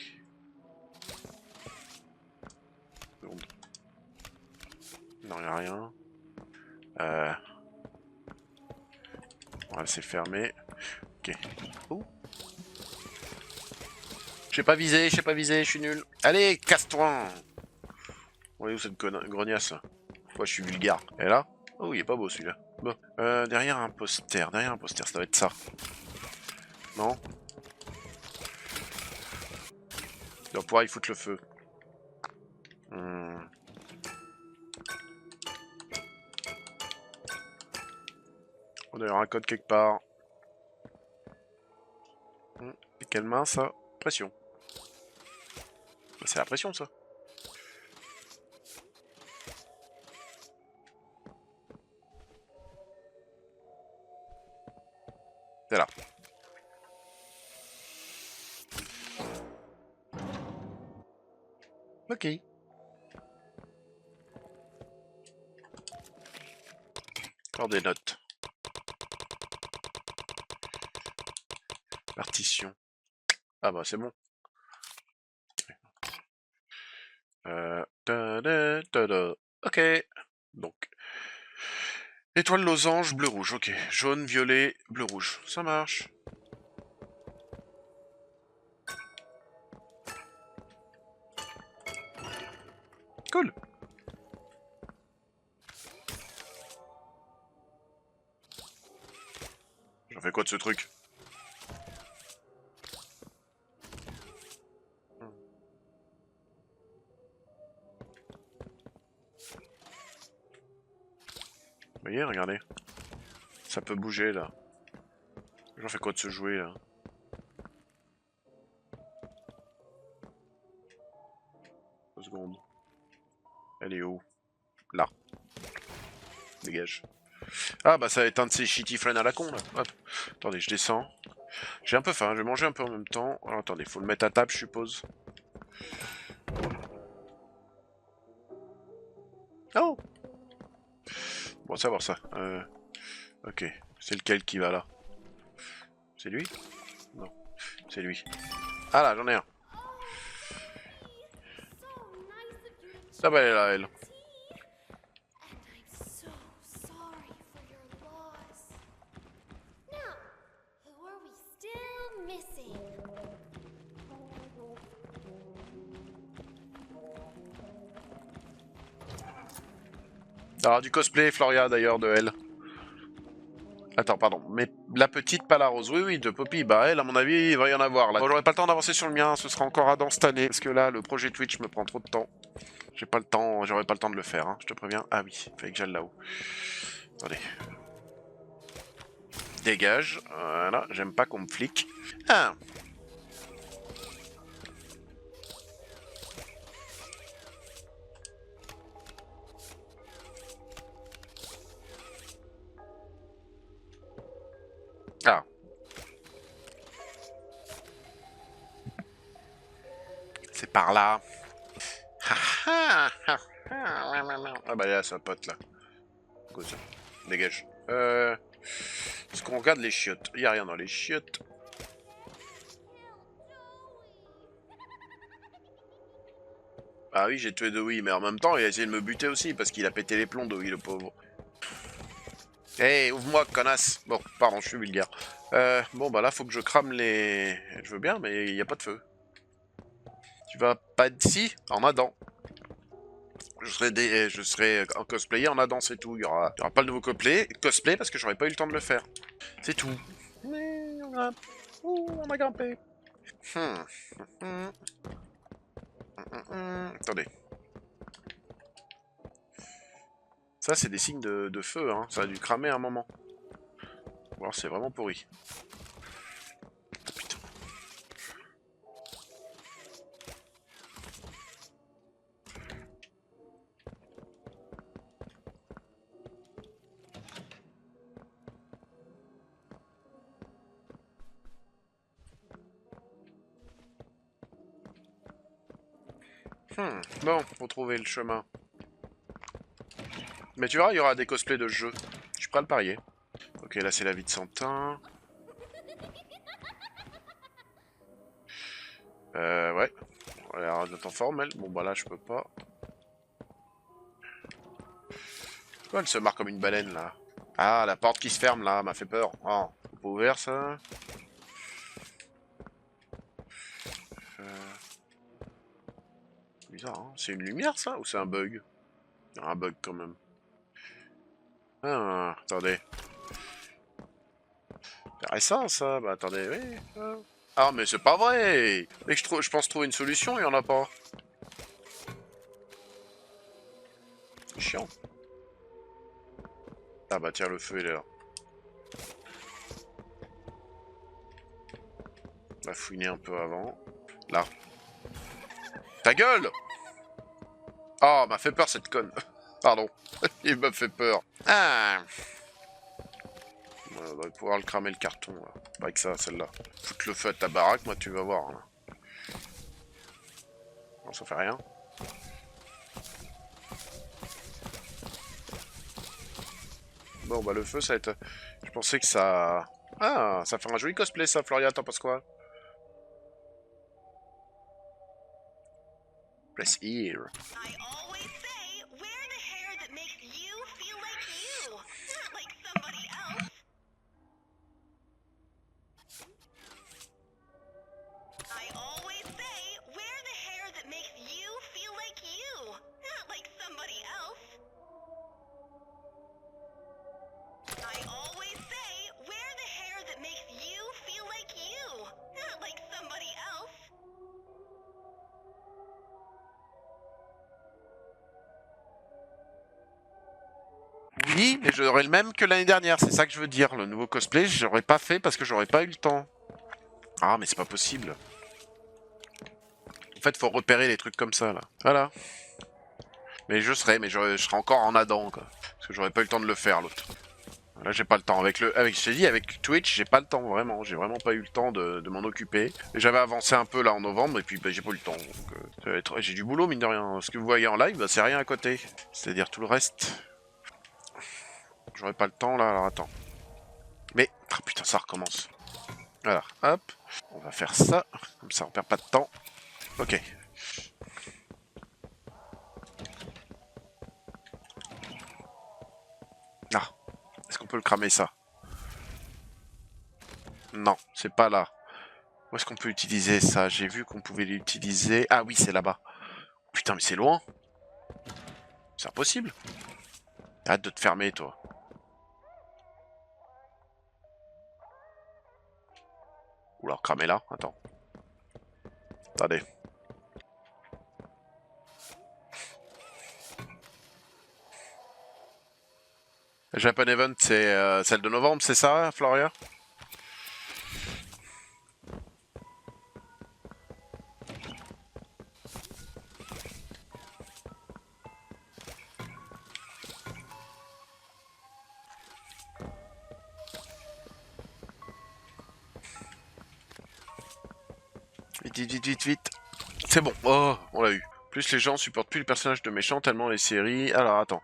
Non, non, y a rien. Ouais, c'est fermé. Ok. Oh. J'ai pas visé, je suis nul. Allez, casse-toi. Ouais, où cette grognasse là? Pourquoi je suis vulgaire? Et là? Oh, il est pas beau celui-là. Bon. Derrière un poster, ça doit être ça. Non? Il doit pouvoir y foutre le feu. On doit y avoir un code quelque part. Et quelle main ça? Pression. C'est la pression ça. C'est là. Ok. Encore des notes. Partition. Ah bah c'est bon. Ok. Donc. Étoile losange, bleu rouge, ok. Jaune, violet, bleu rouge. Ça marche. Cool. J'en fais quoi de ce truc? Vous voyez, regardez. Ça peut bouger là. J'en fais quoi de ce jouet là? 2 secondes. Elle est où? Là. Dégage. Ah bah ça va être un de ces shitty friends à la con là. Hop. Attendez, je descends. J'ai un peu faim, je vais manger un peu en même temps. Alors, attendez, faut le mettre à table, je suppose. Oh! Bon, savoir ça. Ok. C'est lequel qui va là? C'est lui? Non. C'est lui. Ah là, j'en ai un. Ah bah elle est là, elle. Alors, du cosplay, Floria d'ailleurs, de elle. Attends, pardon. Mais la petite, pas la rose. Oui, oui, de Poppy. Bah, elle, à mon avis, il va y en avoir là. Bon, j'aurai pas le temps d'avancer sur le mien. Ce sera encore à dans cette année. Parce que là, le projet Twitch me prend trop de temps. J'ai pas le temps. J'aurai pas le temps de le faire, hein, je te préviens. Ah oui, il fallait que j'aille là-haut. Attendez. Dégage. Voilà, j'aime pas qu'on me flique. Ah. Ah. C'est par là. Ah bah là, ça pote là. Go, ça. Dégage. Est-ce qu'on regarde les chiottes? Il y a rien dans les chiottes. Ah oui, j'ai tué Dewey, mais en même temps, il a essayé de me buter aussi parce qu'il a pété les plombs, Dewey, le pauvre. Hé, ouvre-moi, connasse. Bon, pardon, je suis vulgaire. Bon, bah là, faut que je crame les... Je veux bien, mais il n'y a pas de feu. Tu vas pas d'ici? En Adam. Je serai en cosplayer en Adam, c'est tout. Il y aura pas le nouveau cosplay parce que j'aurais pas eu le temps de le faire. C'est tout. Mais on grimpe. Ouh, on a grimpé. Attendez. Ça, c'est des signes de feu, hein. Ça a dû cramer un moment. Ou alors c'est vraiment pourri. Putain. Bon, faut trouver le chemin. Mais tu verras, il y aura des cosplays de ce jeu. Je suis prêt à le parier. Ok, là c'est la vie de Santin. Ouais. Alors, elle est en forme, elle. Bon, bah là, je peux pas. Pourquoi elle se marre comme une baleine, là? Ah, la porte qui se ferme, là, m'a fait peur. Oh, pas ouvert, ça? Bizarre, hein? C'est une lumière, ça? Ou c'est un bug? Un bug, quand même. Ah, attendez. Intéressant, ça. Bah, attendez, oui. Ah, mais c'est pas vrai! Mais je pense trouver une solution, il y en a pas. C'est chiant. Ah bah tiens, le feu, il est là. On va fouiner un peu avant. Là. Ta gueule! Oh, m'a fait peur, cette conne. Pardon. Il m'a fait peur. Ah! On va pouvoir le cramer, le carton, là. Pas que ça, celle-là. Foutre le feu à ta baraque, moi, tu vas voir, là. Non, ça fait rien. Bon, bah, le feu, ça va être... Je pensais que ça... Ah, ça fait un joli cosplay, ça, Floria, t'en penses quoi? Press here. I always say, wear the hair that makes you feel like you, not like somebody else. I always say, wear the hair that makes you feel like you, not like somebody else. I always say, wear the hair that makes you feel like you, not like somebody else. Oui, mais j'aurai le même que l'année dernière, c'est ça que je veux dire. Le nouveau cosplay, j'aurais pas fait parce que j'aurais pas eu le temps. Ah, mais c'est pas possible. En fait, faut repérer les trucs comme ça, là. Voilà. Mais je serai encore en Adam, quoi. Parce que j'aurais pas eu le temps de le faire, l'autre. Là, j'ai pas le temps. Je t'ai dit, avec Twitch, j'ai pas le temps, vraiment. J'ai vraiment pas eu le temps de m'en occuper. J'avais avancé un peu, là, en novembre, et puis bah, j'ai pas eu le temps. J'ai du boulot, mine de rien. Ce que vous voyez en live, bah, c'est rien à côté. C'est-à-dire tout le reste. J'aurais pas le temps, là, alors attends. Mais, ah putain, ça recommence. Voilà, hop. On va faire ça. Comme ça, on perd pas de temps. Ok. Ah. Est-ce qu'on peut le cramer, ça? Non, c'est pas là. Où est-ce qu'on peut utiliser ça? J'ai vu qu'on pouvait l'utiliser. Ah oui, c'est là-bas. Putain, mais c'est loin. C'est impossible. Arrête de te fermer, toi. Ou alors cramer là. Attends. Attendez. Japan Event, c'est celle de novembre, c'est ça, Floria? Vite, vite, vite, vite, vite. C'est bon. Oh, on l'a eu. Plus les gens supportent plus le personnage de méchant tellement les séries. Alors, attends.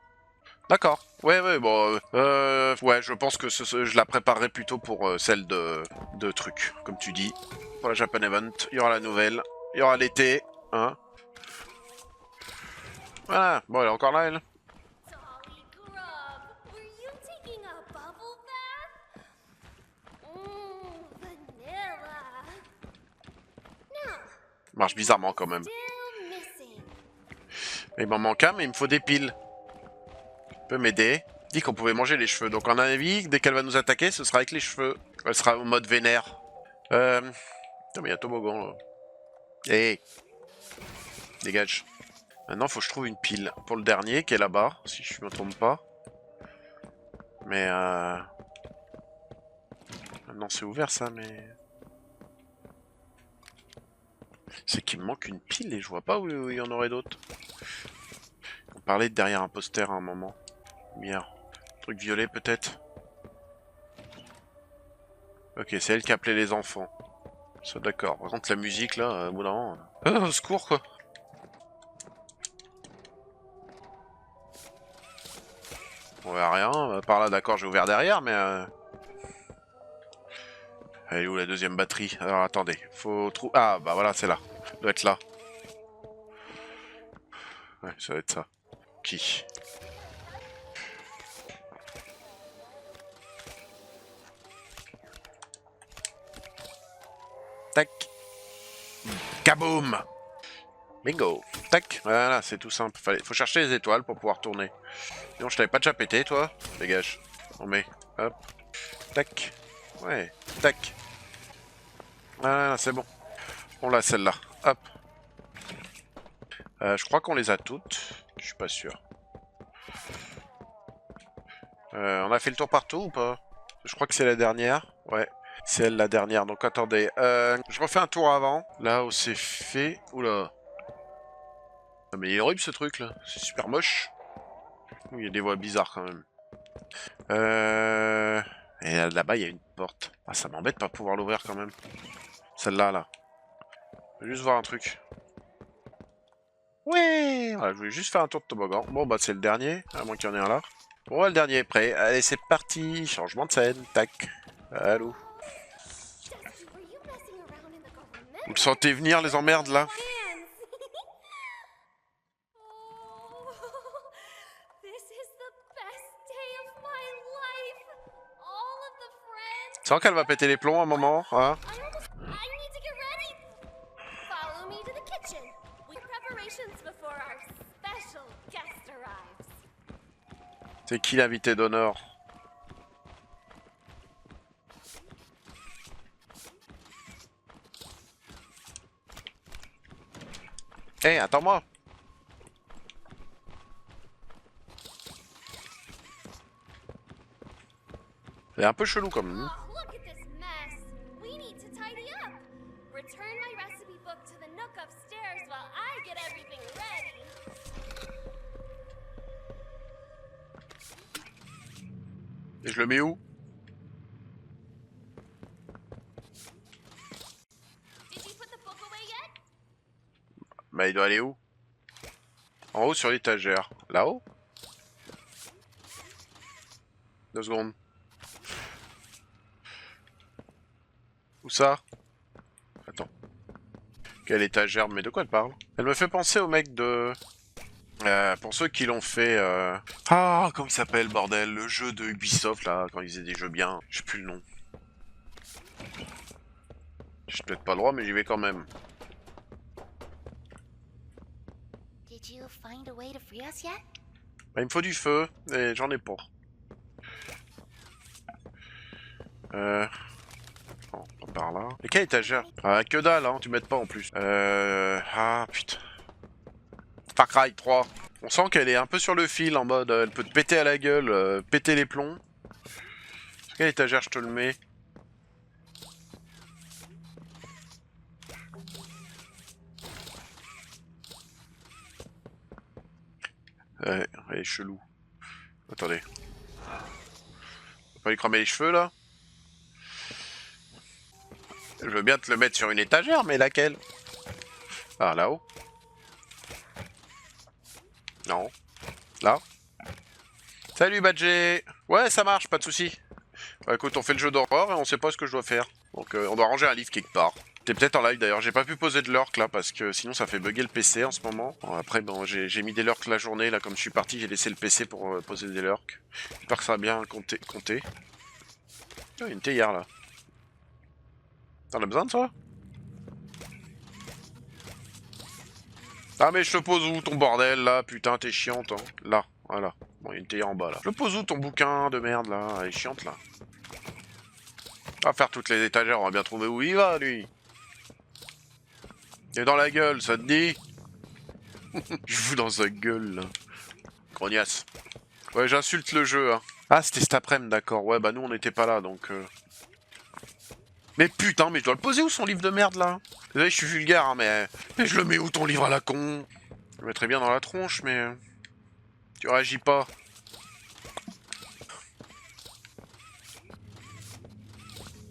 D'accord. Ouais, ouais, bon. Ouais, je pense que je la préparerai plutôt pour celle de trucs, comme tu dis. Pour la Japan Event, il y aura la nouvelle. Il y aura l'été. Hein. Voilà. Bon, elle est encore là, elle. Dolly Grub, were you taking a bubble bath? Vanilla. No, Marche bizarrement quand même. still missing. Il m'en manque un, mais il me faut des piles. Tu peux m'aider? Dit qu'on pouvait manger les cheveux. Donc, en avis, dès qu'elle va nous attaquer, ce sera avec les cheveux. Elle sera au mode vénère. Putain, mais il y a un toboggan, là. Hé! Dégage. Maintenant, faut que je trouve une pile pour le dernier qui est là-bas, si je me trompe pas. Mais maintenant, c'est ouvert ça, mais c'est qu'il me manque une pile et je vois pas où il y en aurait d'autres. On parlait de derrière un poster à un moment. Lumière. Truc violet peut-être. Ok, c'est elle qui appelait les enfants. Ça d'accord. Par contre, la musique là, au bout d'un moment. Au secours quoi. On voit rien. Par là, d'accord, j'ai ouvert derrière, mais. Elle est où la deuxième batterie? Alors attendez, faut trouver. Ah bah voilà, c'est là. Elle doit être là. Ouais, ça va être ça. Qui? Kaboom! Bingo! Tac! Voilà, c'est tout simple. Faut chercher les étoiles pour pouvoir tourner. Sinon, je t'avais pas déjà pété, toi? Dégage. On met. Hop. Tac. Ouais. Tac. Voilà, c'est bon. On l'a celle-là. Hop. Je crois qu'on les a toutes. Je suis pas sûr. On a fait le tour partout ou pas? Je crois que c'est la dernière. Ouais. C'est elle la dernière. Donc attendez. Je refais un tour avant. Là où c'est fait. Oula. Ah, mais il est horrible ce truc là. C'est super moche. Il y a des voix bizarres quand même. Et là-bas il y a une porte. Ah, ça m'embête de pas pouvoir l'ouvrir quand même. Celle-là là. Je vais juste voir un truc. Ouais, voilà, je voulais juste faire un tour de toboggan. Bon bah c'est le dernier, à moins qu'il y en ait un là. Bon, le dernier est prêt. Allez, c'est parti. Changement de scène. Tac. Allô. Dusty, were you messing around in the government? Vous le sentez venir les emmerdes là? Plans. Oh, this is the best day of my life. All of the friends. Tu sens qu'elle va péter les plombs à un moment, hein? I need to get ready. Follow me to the kitchen. We have preparations before our special guest arrives. C'est qui l'invité d'honneur? Hé, attends-moi! C'est un peu chelou comme même. Oh, look at this mess. We need to tidy up. Return my recipe book to the nook upstairs while I get everything ready. Et je le mets où? Did you put the book away yet? Bah il doit aller où? En haut sur l'étagère. Là-haut? 2 secondes. Où ça? Attends. Quelle étagère? Mais de quoi elle parle? Elle me fait penser au mec de... pour ceux qui l'ont fait... Ah, comment il s'appelle, bordel? Le jeu de Ubisoft, là, quand ils faisaient des jeux bien. Je sais plus le nom. J'ai peut-être pas le droit, mais j'y vais quand même. Did you find a way to free us yet? Bah, il me faut du feu, et j'en ai pas. Non, pas par là. Et quelle étagère? Ah, que dalle, hein, tu m'aides pas en plus. Ah, putain. Far Cry 3. On sent qu'elle est un peu sur le fil, en mode, elle peut te péter à la gueule, péter les plombs. Sur quelle étagère je te le mets? Ouais, elle est chelou. Attendez. On va pas lui cramer les cheveux, là? Je veux bien te le mettre sur une étagère, mais laquelle? Ah, là-haut? Non. Là? Salut, Badger! Ouais, ça marche, pas de soucis. Bah, écoute, on fait le jeu d'horreur et on sait pas ce que je dois faire. Donc, on doit ranger un livre quelque part. T'es peut-être en live d'ailleurs, j'ai pas pu poser de lurk là parce que sinon ça fait bugger le PC en ce moment. Bon, après, bon, j'ai mis des lurks la journée, là, comme je suis parti, j'ai laissé le PC pour poser des lurks. J'espère que ça va bien compter. Oh, il y a une théière là. T'en as besoin de ça? Ah, mais je te pose où ton bordel là? Putain, t'es chiante, hein. Là, voilà. Bon, il y a une théière en bas là. Je te pose où ton bouquin de merde là? Elle est chiante là. On va faire toutes les étagères, on va bien trouver où il va lui. Il est dans la gueule, ça te dit? Je fous dans sa gueule là. Grognasse. Ouais, j'insulte le jeu, hein. Ah, c'était cet après-midi, d'accord. Ouais, bah nous on n'était pas là donc. Mais putain, mais je dois le poser où son livre de merde là? Désolé, je suis vulgaire, hein, mais je le mets où ton livre à la con? Je le mettrais bien dans la tronche, mais. Tu réagis pas.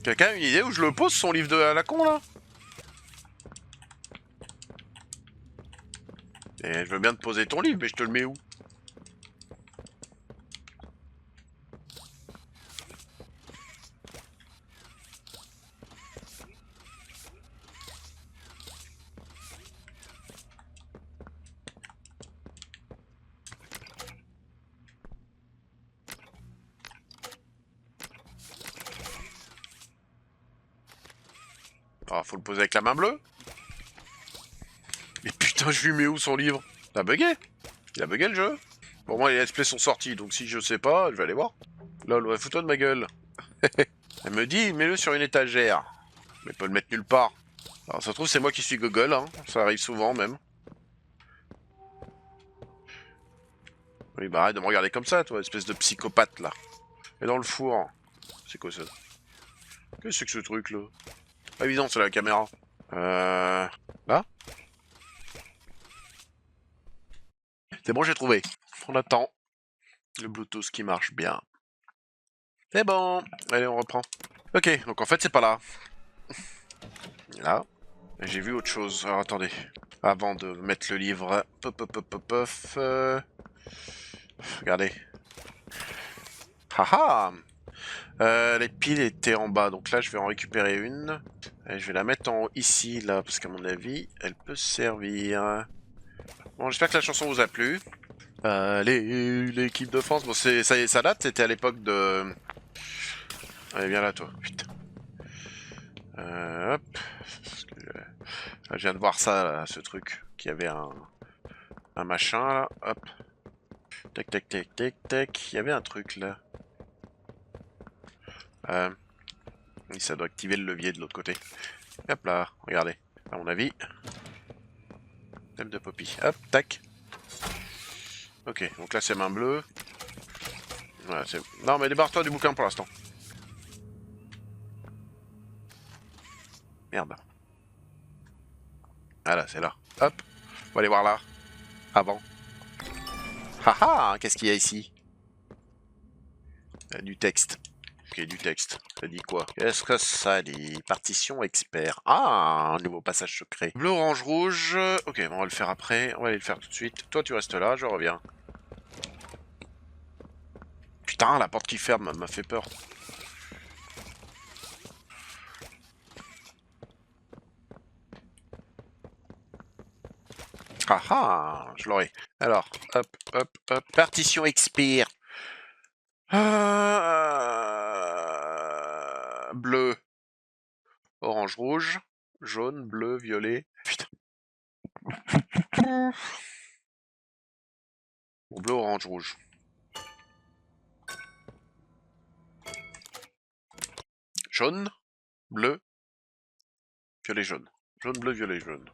Quelqu'un a une idée où je le pose son livre de à la con là? Et je veux bien te poser ton livre, mais je te le mets où? Ah, faut le poser avec la main bleue? Putain, je lui mets où son livre? T'as bugué? Il a bugué le jeu? Bon, moi, les let's play sont sortis, donc si je sais pas, je vais aller voir. Lol, ouais, fous-toi de ma gueule. Elle me dit, mets-le sur une étagère. Mais peut le mettre nulle part. Alors, ça se trouve, c'est moi qui suis gogol, hein. Ça arrive souvent, même. Oui, bah arrête de me regarder comme ça, toi, espèce de psychopathe, là. Et dans le four. C'est quoi ça? Qu'est-ce que c'est que ce truc, là? Ah, évident, c'est la caméra. Là? C'est bon, j'ai trouvé. On attend. Le Bluetooth qui marche bien. C'est bon. Allez, on reprend. Ok, donc en fait, c'est pas là. Là. J'ai vu autre chose. Alors, attendez. Avant de mettre le livre... Pop, pop, pop, pop, pop, regardez. Haha. Les piles étaient en bas, donc là je vais en récupérer une. Et je vais la mettre en haut ici, là, parce qu'à mon avis, elle peut servir. Bon, j'espère que la chanson vous a plu. L'équipe de France, bon, ça date, c'était à l'époque de... Allez, viens là, toi, putain. Hop. Parce que, je viens de voir ça, là, ce truc, qu'il y avait un machin, là, hop. Tac, tac, tac, tac, tac, il y avait un truc, là. Oui, ça doit activer le levier de l'autre côté. Hop là, regardez. À mon avis. Thème de Poppy. Hop, tac. Ok, donc là c'est main bleue. Voilà, non mais débarre-toi du bouquin pour l'instant. Merde. Voilà, c'est là. Hop. On va aller voir là. Avant. Haha, qu'est-ce qu'il y a ici? Il y a du texte. Ok, du texte. Ça dit quoi? Qu'est-ce que ça dit? Partition expert. Ah, un nouveau passage secret. Bleu, orange, rouge. Ok, bon, on va le faire après. On va aller le faire tout de suite. Toi, tu restes là, je reviens. Putain, la porte qui ferme m'a fait peur. Ah ah, je l'aurai. Alors, hop, hop, hop. Partition expire. Bleu. Orange, rouge. Jaune, bleu, violet. Putain. Bon, bleu, orange, rouge. Jaune, bleu, violet, jaune. Jaune, bleu, violet, jaune.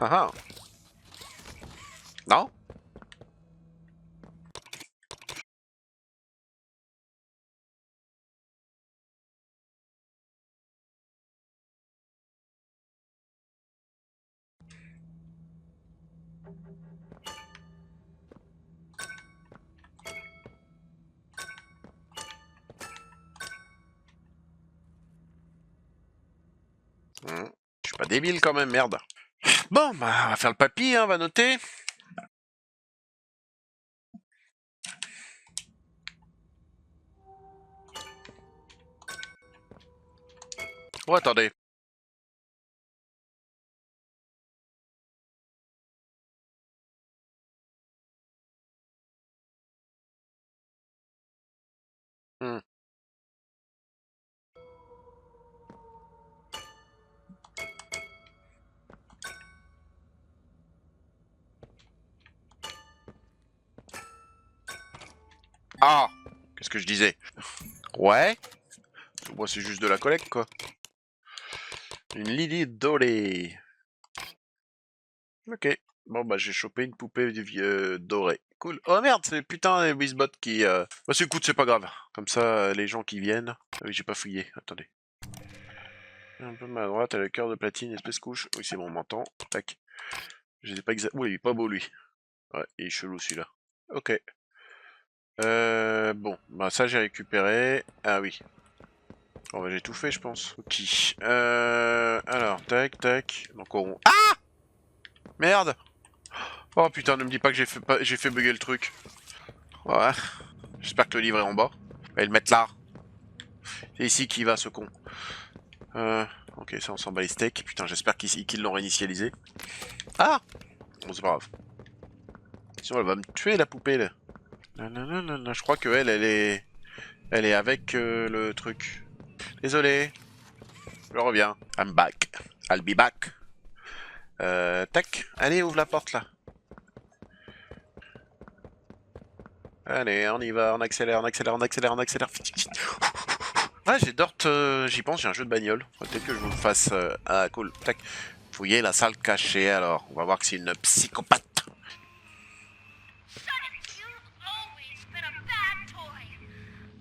Ah ah. Non? Je suis pas débile quand même, merde. Bon, bah, on va faire le papy, hein, on va noter. Oh, attendez. Hmm. Ah! Qu'est-ce que je disais? Ouais? Moi, c'est juste de la collecte, quoi. Une Lily dorée. Ok. Bon, bah, j'ai chopé une poupée dorée. Cool. Oh merde, c'est putain les Wizbot qui... Bah, écoute, c'est pas grave. Comme ça, les gens qui viennent... Ah oui, j'ai pas fouillé. Attendez. Un peu à droite, à le cœur de platine, espèce couche. Oui, c'est bon, on m'entend. Tac. Je sais pas exactement... Oui, il est pas beau, lui. Ouais, il est chelou, celui-là. Ok. Bon. Bah, ça, j'ai récupéré. Ah oui. Bon, bah, j'ai tout fait, je pense. Ok. Alors, tac, tac. Donc, on... Ah! Merde! Oh putain, ne me dis pas que j'ai fait bugger le truc. Ouais. J'espère que le livre est en bas. On va le mettre là. C'est ici qu'il va, ce con. Ok, ça on s'en bat les steaks. Putain, j'espère qu'ils l'ont réinitialisé. Ah! Bon, c'est pas grave. Sinon, elle va me tuer, la poupée, là. Nanana, je crois que elle est avec le truc. Désolé, je reviens. I'm back. I'll be back. Tac, allez, ouvre la porte là. Allez, on y va, on accélère, on accélère, on accélère, on accélère. Ouais, j'ai Dort, j'y pense, j'ai un jeu de bagnole. Faudrait peut-être que je vous le fasse. Ah, cool. Tac. Fouiller la salle cachée alors. On va voir que c'est une psychopathe. Shut it! You've always been a bad toy.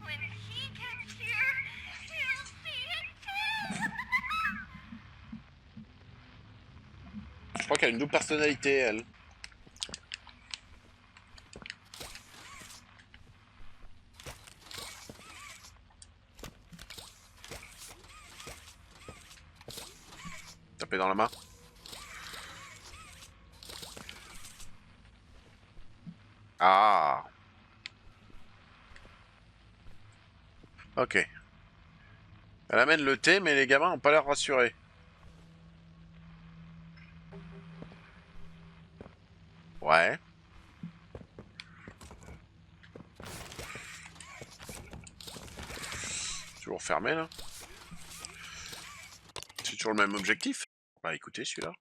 When he gets here, he'll see it too. Je crois qu'elle a une double personnalité, elle. Taper dans la main. Ah. Ok. Elle amène le thé, mais les gamins ont pas l'air rassurés. Ouais. Toujours fermé, là. C'est toujours le même objectif. Bah écoutez, celui-là.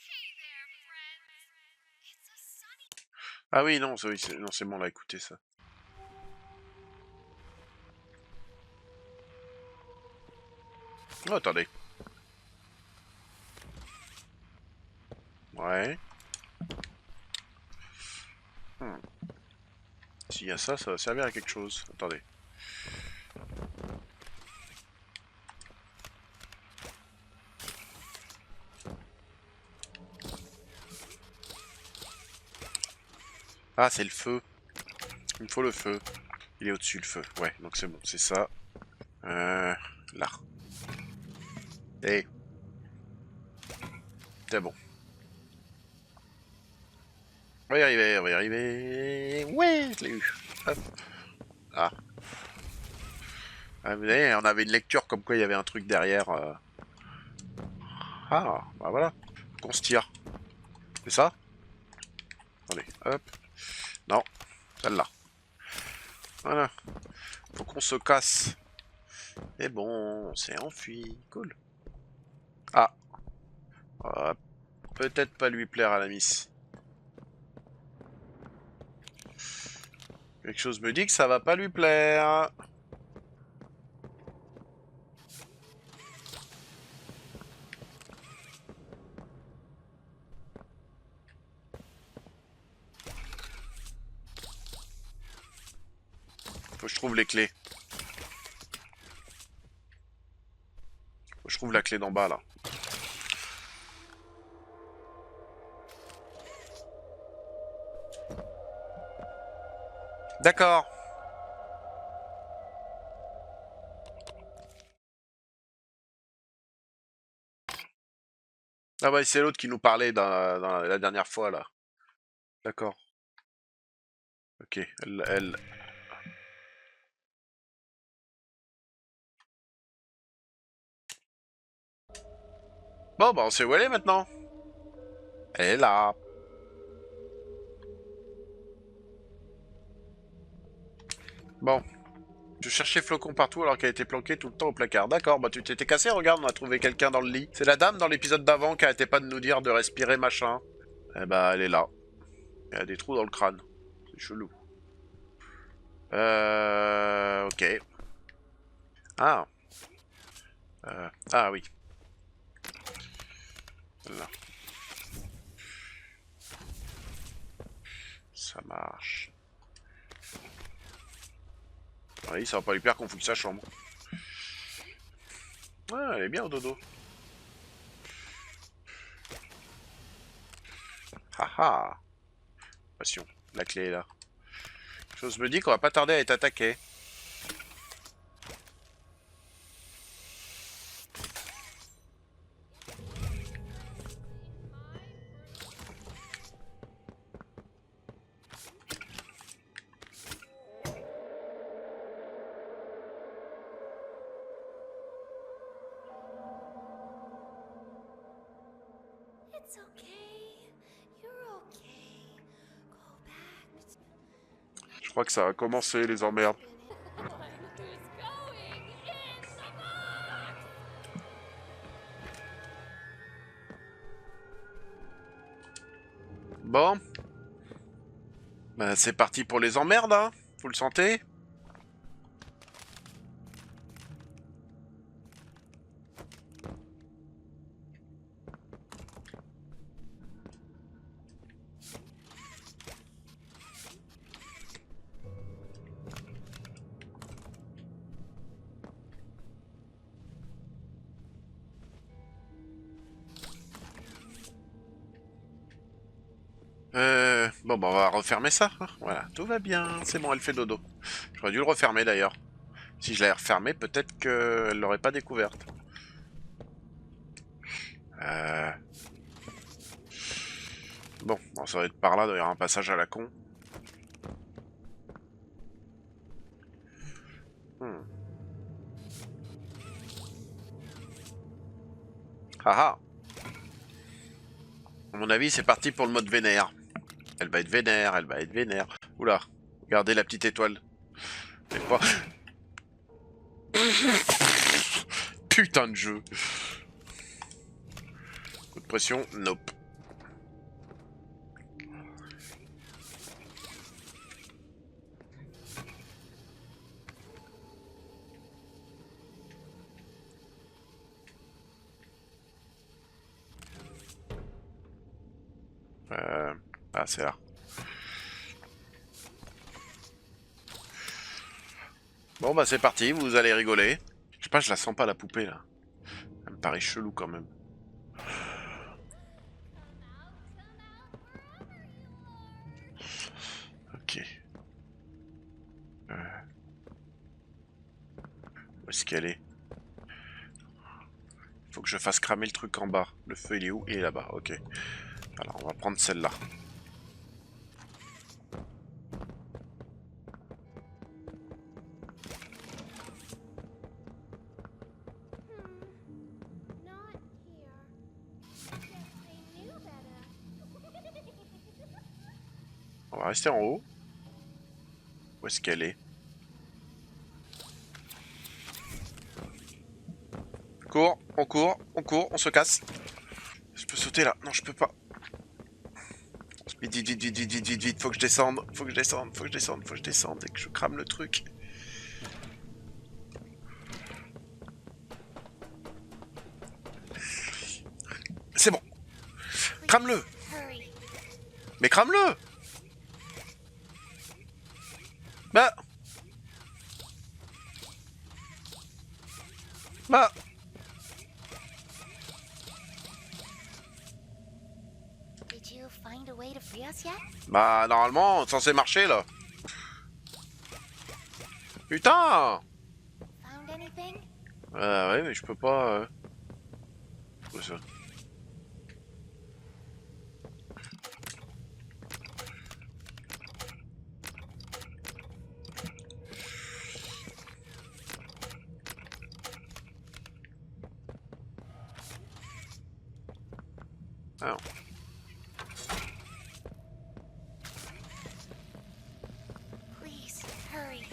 Hey there, friends. It's a sunny. Ah oui, non, non, c'est bon, là, écoutez ça. Oh, attendez. Ouais. S'il y a ça, ça va servir à quelque chose. Attendez. Ah, c'est le feu. Il me faut le feu. Il est au-dessus, le feu. Ouais, donc c'est bon, c'est ça. Là. Eh. C'est bon. On va y arriver, on va y arriver. Ouais, je l'ai eu. Hop. Ah. Ah, vous voyez, on avait une lecture comme quoi il y avait un truc derrière. Ah, bah voilà. Qu'on se tire. C'est ça? Attendez, hop. Non, celle-là. Voilà. Faut qu'on se casse. Et bon, on s'est enfui. Cool. Ah. Peut-être pas lui plaire à la miss. Quelque chose me dit que ça va pas lui plaire. Faut que je trouve les clés. Faut que je trouve la clé d'en bas, là. D'accord. Ah bah c'est l'autre qui nous parlait dans la dernière fois, là. D'accord. Ok, elle... Bon, bah on sait où elle est maintenant. Elle est là. Bon. Je cherchais Flocon partout alors qu'elle était planquée tout le temps au placard. D'accord, bah tu t'étais cassé, regarde, on a trouvé quelqu'un dans le lit. C'est la dame dans l'épisode d'avant qui arrêtait pas de nous dire de respirer, machin. Eh bah, elle est là. Elle a des trous dans le crâne. C'est chelou. Ok. Ah. Ah oui. Là. Ça marche. Oui, ça va pas lui plaire qu'on fouille sa chambre. Ah, elle est bien au dodo. Haha. Passion. La clé est là. Chose me dit qu'on va pas tarder à être attaqué. It's okay. Je crois que ça a commencé, les emmerdes. Bon. Ben, c'est parti pour les emmerdes, hein. Vous le sentez? Bon, bah, on va refermer ça. Voilà, tout va bien. C'est bon, elle fait dodo. J'aurais dû le refermer d'ailleurs. Si je l'avais refermé, peut-être qu'elle l'aurait pas découverte. Bon, ça va être par là, il y aura un passage à la con. Haha. À mon avis, c'est parti pour le mode vénère. Elle va être vénère, elle va être vénère. Oula, regardez la petite étoile. C'est quoi? Putain de jeu. Coup de pression, nope. Ah, c'est là. Bon, bah c'est parti, vous allez rigoler. Je sais pas, je la sens pas la poupée là. Elle me paraît chelou quand même. Ok. Où est-ce qu'elle est? Faut que je fasse cramer le truc en bas. Le feu il est où? Il est là-bas, ok. Alors on va prendre celle-là. On va rester en haut. Où est-ce qu'elle est? Cours, on se casse. Je peux sauter là? Non, je peux pas. Vite, vite, vite, vite, vite, vite, vite, vite, faut que je descende, faut que je descende, faut que je descende, faut que je descende et que je crame le truc. C'est bon. Crame-le. Mais crame-le. Bah. Bah. Did you find a way to free us yet? Bah, normalement, censé marcher, là. Putain. Found anything? Ouais, mais je peux pas... Quoi ça? Ah non. Please, hurry.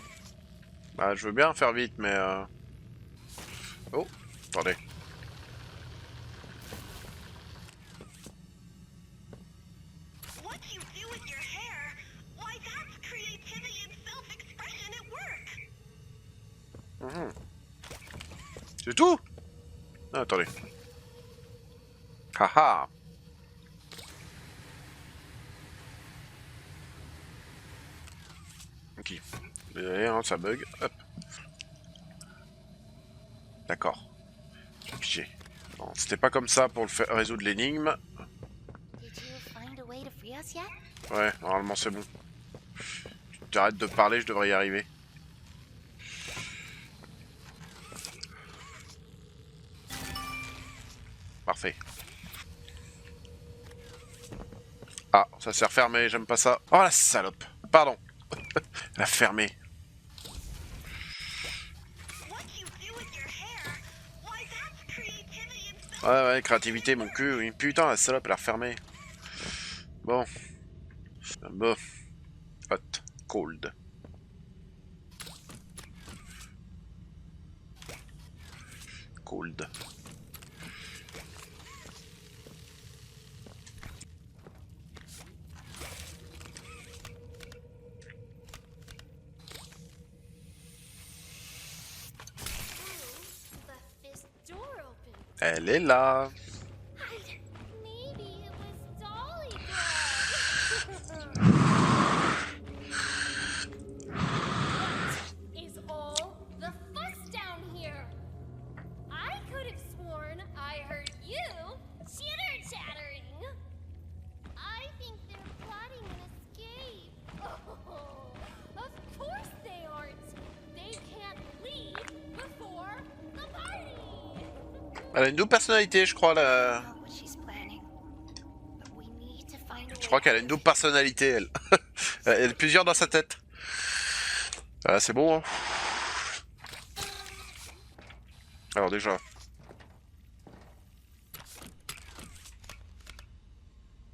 Bah, je veux bien faire vite, mais... Oh, attendez. What you do with your hair, why that's creativity and self-expression at work. C'est tout? Ah, attendez. Haha. Ok. Désolé, hein, ça bug. Hop. D'accord. J'ai. Bon, c'était pas comme ça pour le faire résoudre l'énigme. Did you find a way to free us yet? Ouais, normalement c'est bon. Tu arrêtes de parler, je devrais y arriver. Parfait. Ah, ça s'est refermé, j'aime pas ça. Oh la salope. Pardon. Elle a fermé. What you do with your hair, why that's creativity and self. Ouais, créativité, mon cul. Oui. Putain, la salope, elle a refermé. Bon. Bon. Hot. Cold. cold. Left this door open. Elle est là. Maybe it was Dolly What is all the fuss down here? I could have sworn I heard you chitter-chattering. I think they're plotting an escape. Oh, of course they aren't. They can't leave before the party. Elle a une double personnalité, je crois, là. know what she's planning, but we need to find a Je way crois qu'elle a out une of double personnalité, elle. Elle a plusieurs dans sa tête. Ah, c'est bon, hein. Alors déjà...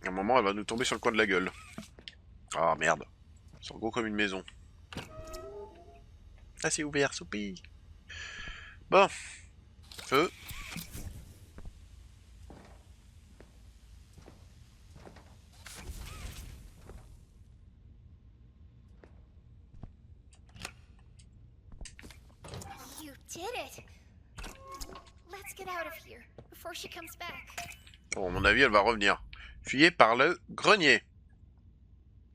À un moment, elle va nous tomber sur le coin de la gueule. Ah, merde. C'est gros comme une maison. Ah, c'est ouvert, soupi. Bon. Feu. You did it. Let's get out of here before she comes back. Bon, à mon avis, elle va revenir. Fuyez par le grenier.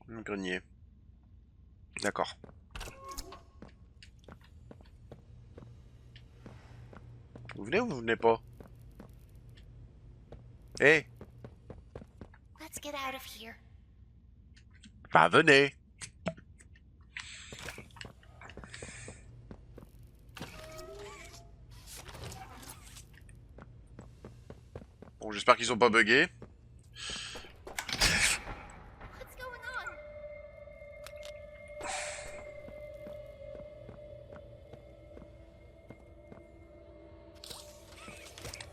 Le grenier. D'accord. Vous venez ou vous venez pas? Eh, Let's get out of here. bah venez. Bon, j'espère qu'ils sont pas buggés. What's going on?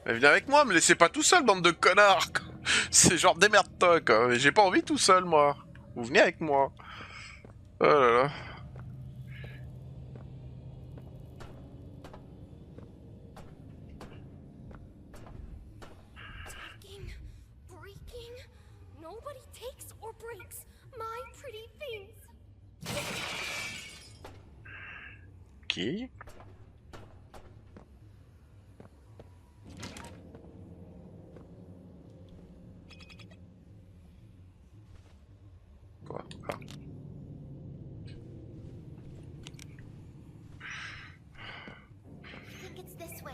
Mais venez avec moi, me laissez pas tout seul, bande de connards. Quoi. C'est genre démerde-toi, quoi. Mais j'ai pas envie tout seul, moi. Vous venez avec moi. Oh là là. Taking, breaking. Nobody takes or breaks my pretty things. Qui? Quoi? Ah. I think it's this way.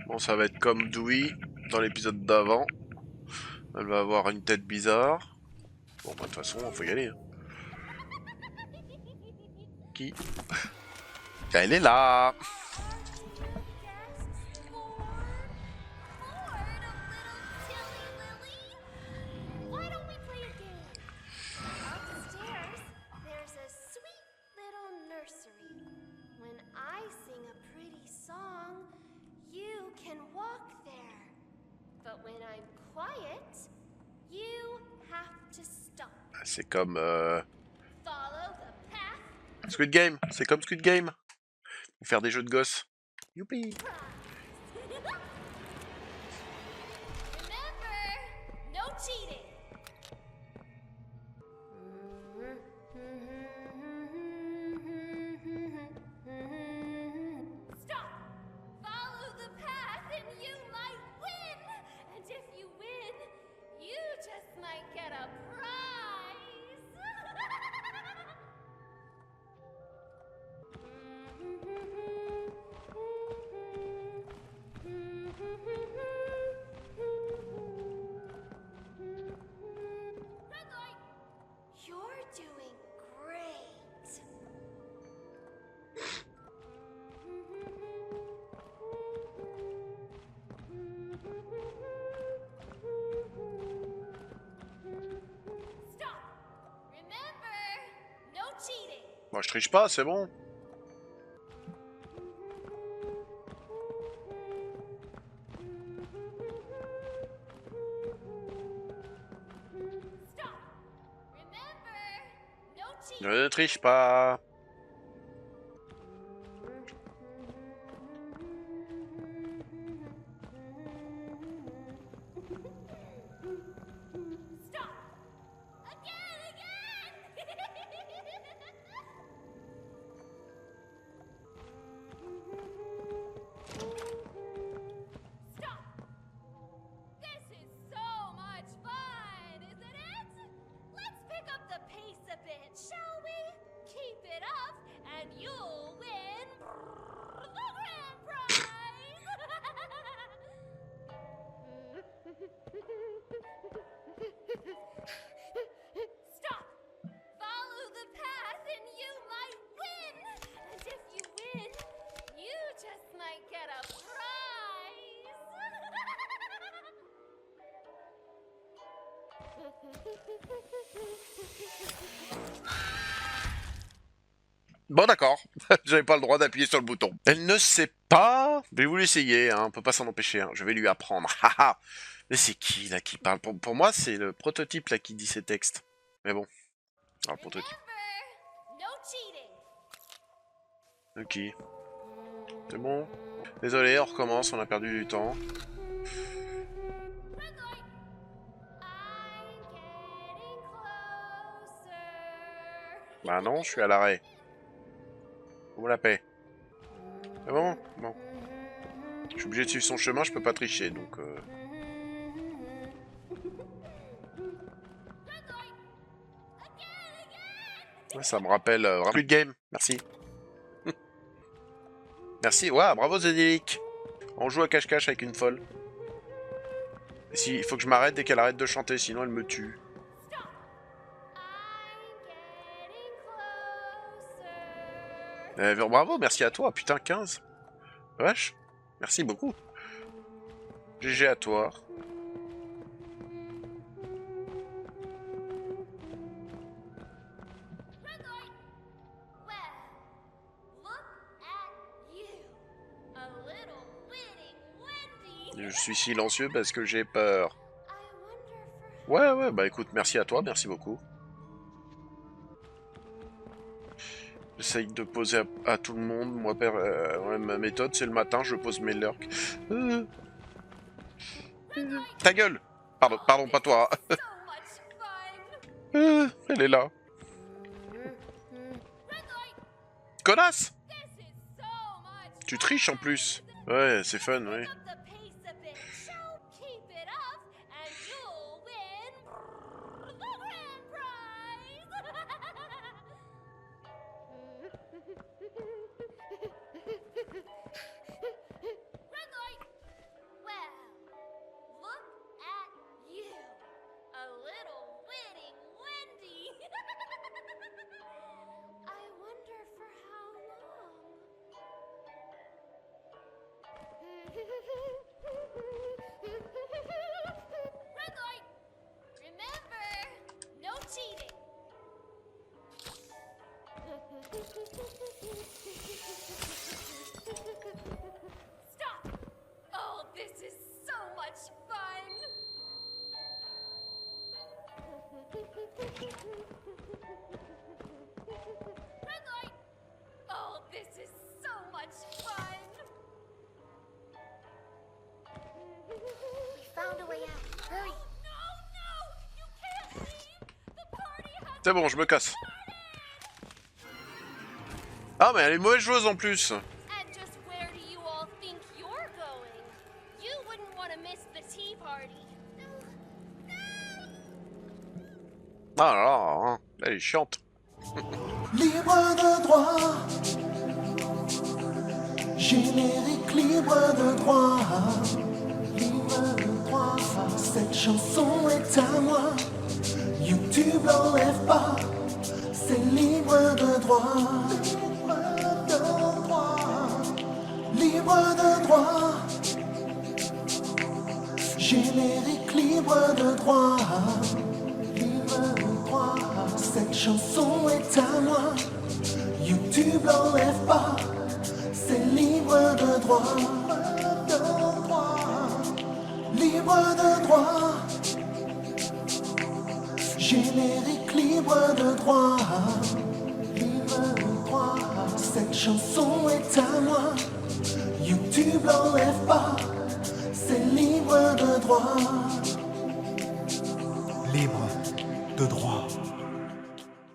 Bon, ça va être comme Dewey dans l'épisode d'avant. Elle va avoir une tête bizarre. Bon, bah, de toute façon, faut y aller. Hein. Qui? Elle est là. Why don't we play a game? Upstairs, there's a sweet little nursery. When I sing a pretty song, you can walk there. But when I'm quiet, you have to stop. C'est comme Follow the path. Squid Game. C'est comme Squid Game. Pour faire des jeux de gosses. Youpi. Remember, no cheating. Stop. Follow the path and you might win. And if you win, you just might get a prize. Moi, je triche pas, c'est bon. Stop. Remember, no cheating. Je ne triche pas. Stop. Again. Stop. This is so much fun, isn't it? Let's pick up the pace a bit, shall we? Keep it up, and you'll win the grand prize. Stop! Follow the path and you might win! And if you win, you just might get a prize! Bon, d'accord. J'avais pas le droit d'appuyer sur le bouton. Elle ne sait pas. Je vais vous l'essayer, hein. On peut pas s'en empêcher. Hein. Je vais lui apprendre. Haha. Mais c'est qui, là, qui parle pour moi, c'est le prototype, là, qui dit ces textes. Mais bon. Alors, le prototype. Remember, no cheating. Ok. C'est bon. Désolé, on recommence. On a perdu du temps. Red light. I'm getting closer. Bah non, je suis à l'arrêt. Où la paix. C'est bon. Bon. Je suis obligé de suivre son chemin, je peux pas tricher, donc... Red light. Again. Ouais, ça me rappelle... vraiment plus de game. Merci. Merci. Ouais, bravo Zedilic. On joue à cache-cache avec une folle. Et si, il faut que je m'arrête dès qu'elle arrête de chanter, sinon elle me tue. Stop. I'm getting closer. Bravo, merci à toi. Putain, 15. Vache. Merci beaucoup. GG à toi. Red light. Well, look at you. A little winning Wendy. Je suis silencieux parce que j'ai peur. I wonder for Ouais, bah écoute, merci à toi, merci beaucoup. J'essaye de poser à tout le monde. Moi, ouais, ma méthode, c'est le matin, je pose mes lurks. Ta gueule! Pardon, pas toi. so much fun. Elle est là. Red light. Connasse! This is so much Tu triches en plus. Ouais, c'est fun, ouais. Pick up the pace a bit. Shall keep it up, and you'll win the grand prize. Red light. Well, look at you. A little winning Wendy. I wonder for how long. Red light. Remember, no cheating. Stop. Oh, this is so much fun. Red light. Oh, this is so much fun. We found a way out. Hurry. No, you can't leave. The party has C'est bon, je me casse. Ah, mais elle est mauvaise joueuse en plus. And just where do you all think you're going? You wouldn't want to miss the tea party. Ah là là, hein. Elle est chiante. Libre de droit, générique libre de droit, libre de droit. Cette chanson est à moi, YouTube l'enlève pas, c'est libre de droit, libre de droit, libre de droit, générique libre de droit. Libre de droit, cette chanson est à moi, YouTube l'enlève pas, c'est libre de droit. Libre de droit. Générique libre de droit. Libre de droit. Cette chanson est à moi. YouTube l'enlève pas, c'est libre de droit. Libre de droit.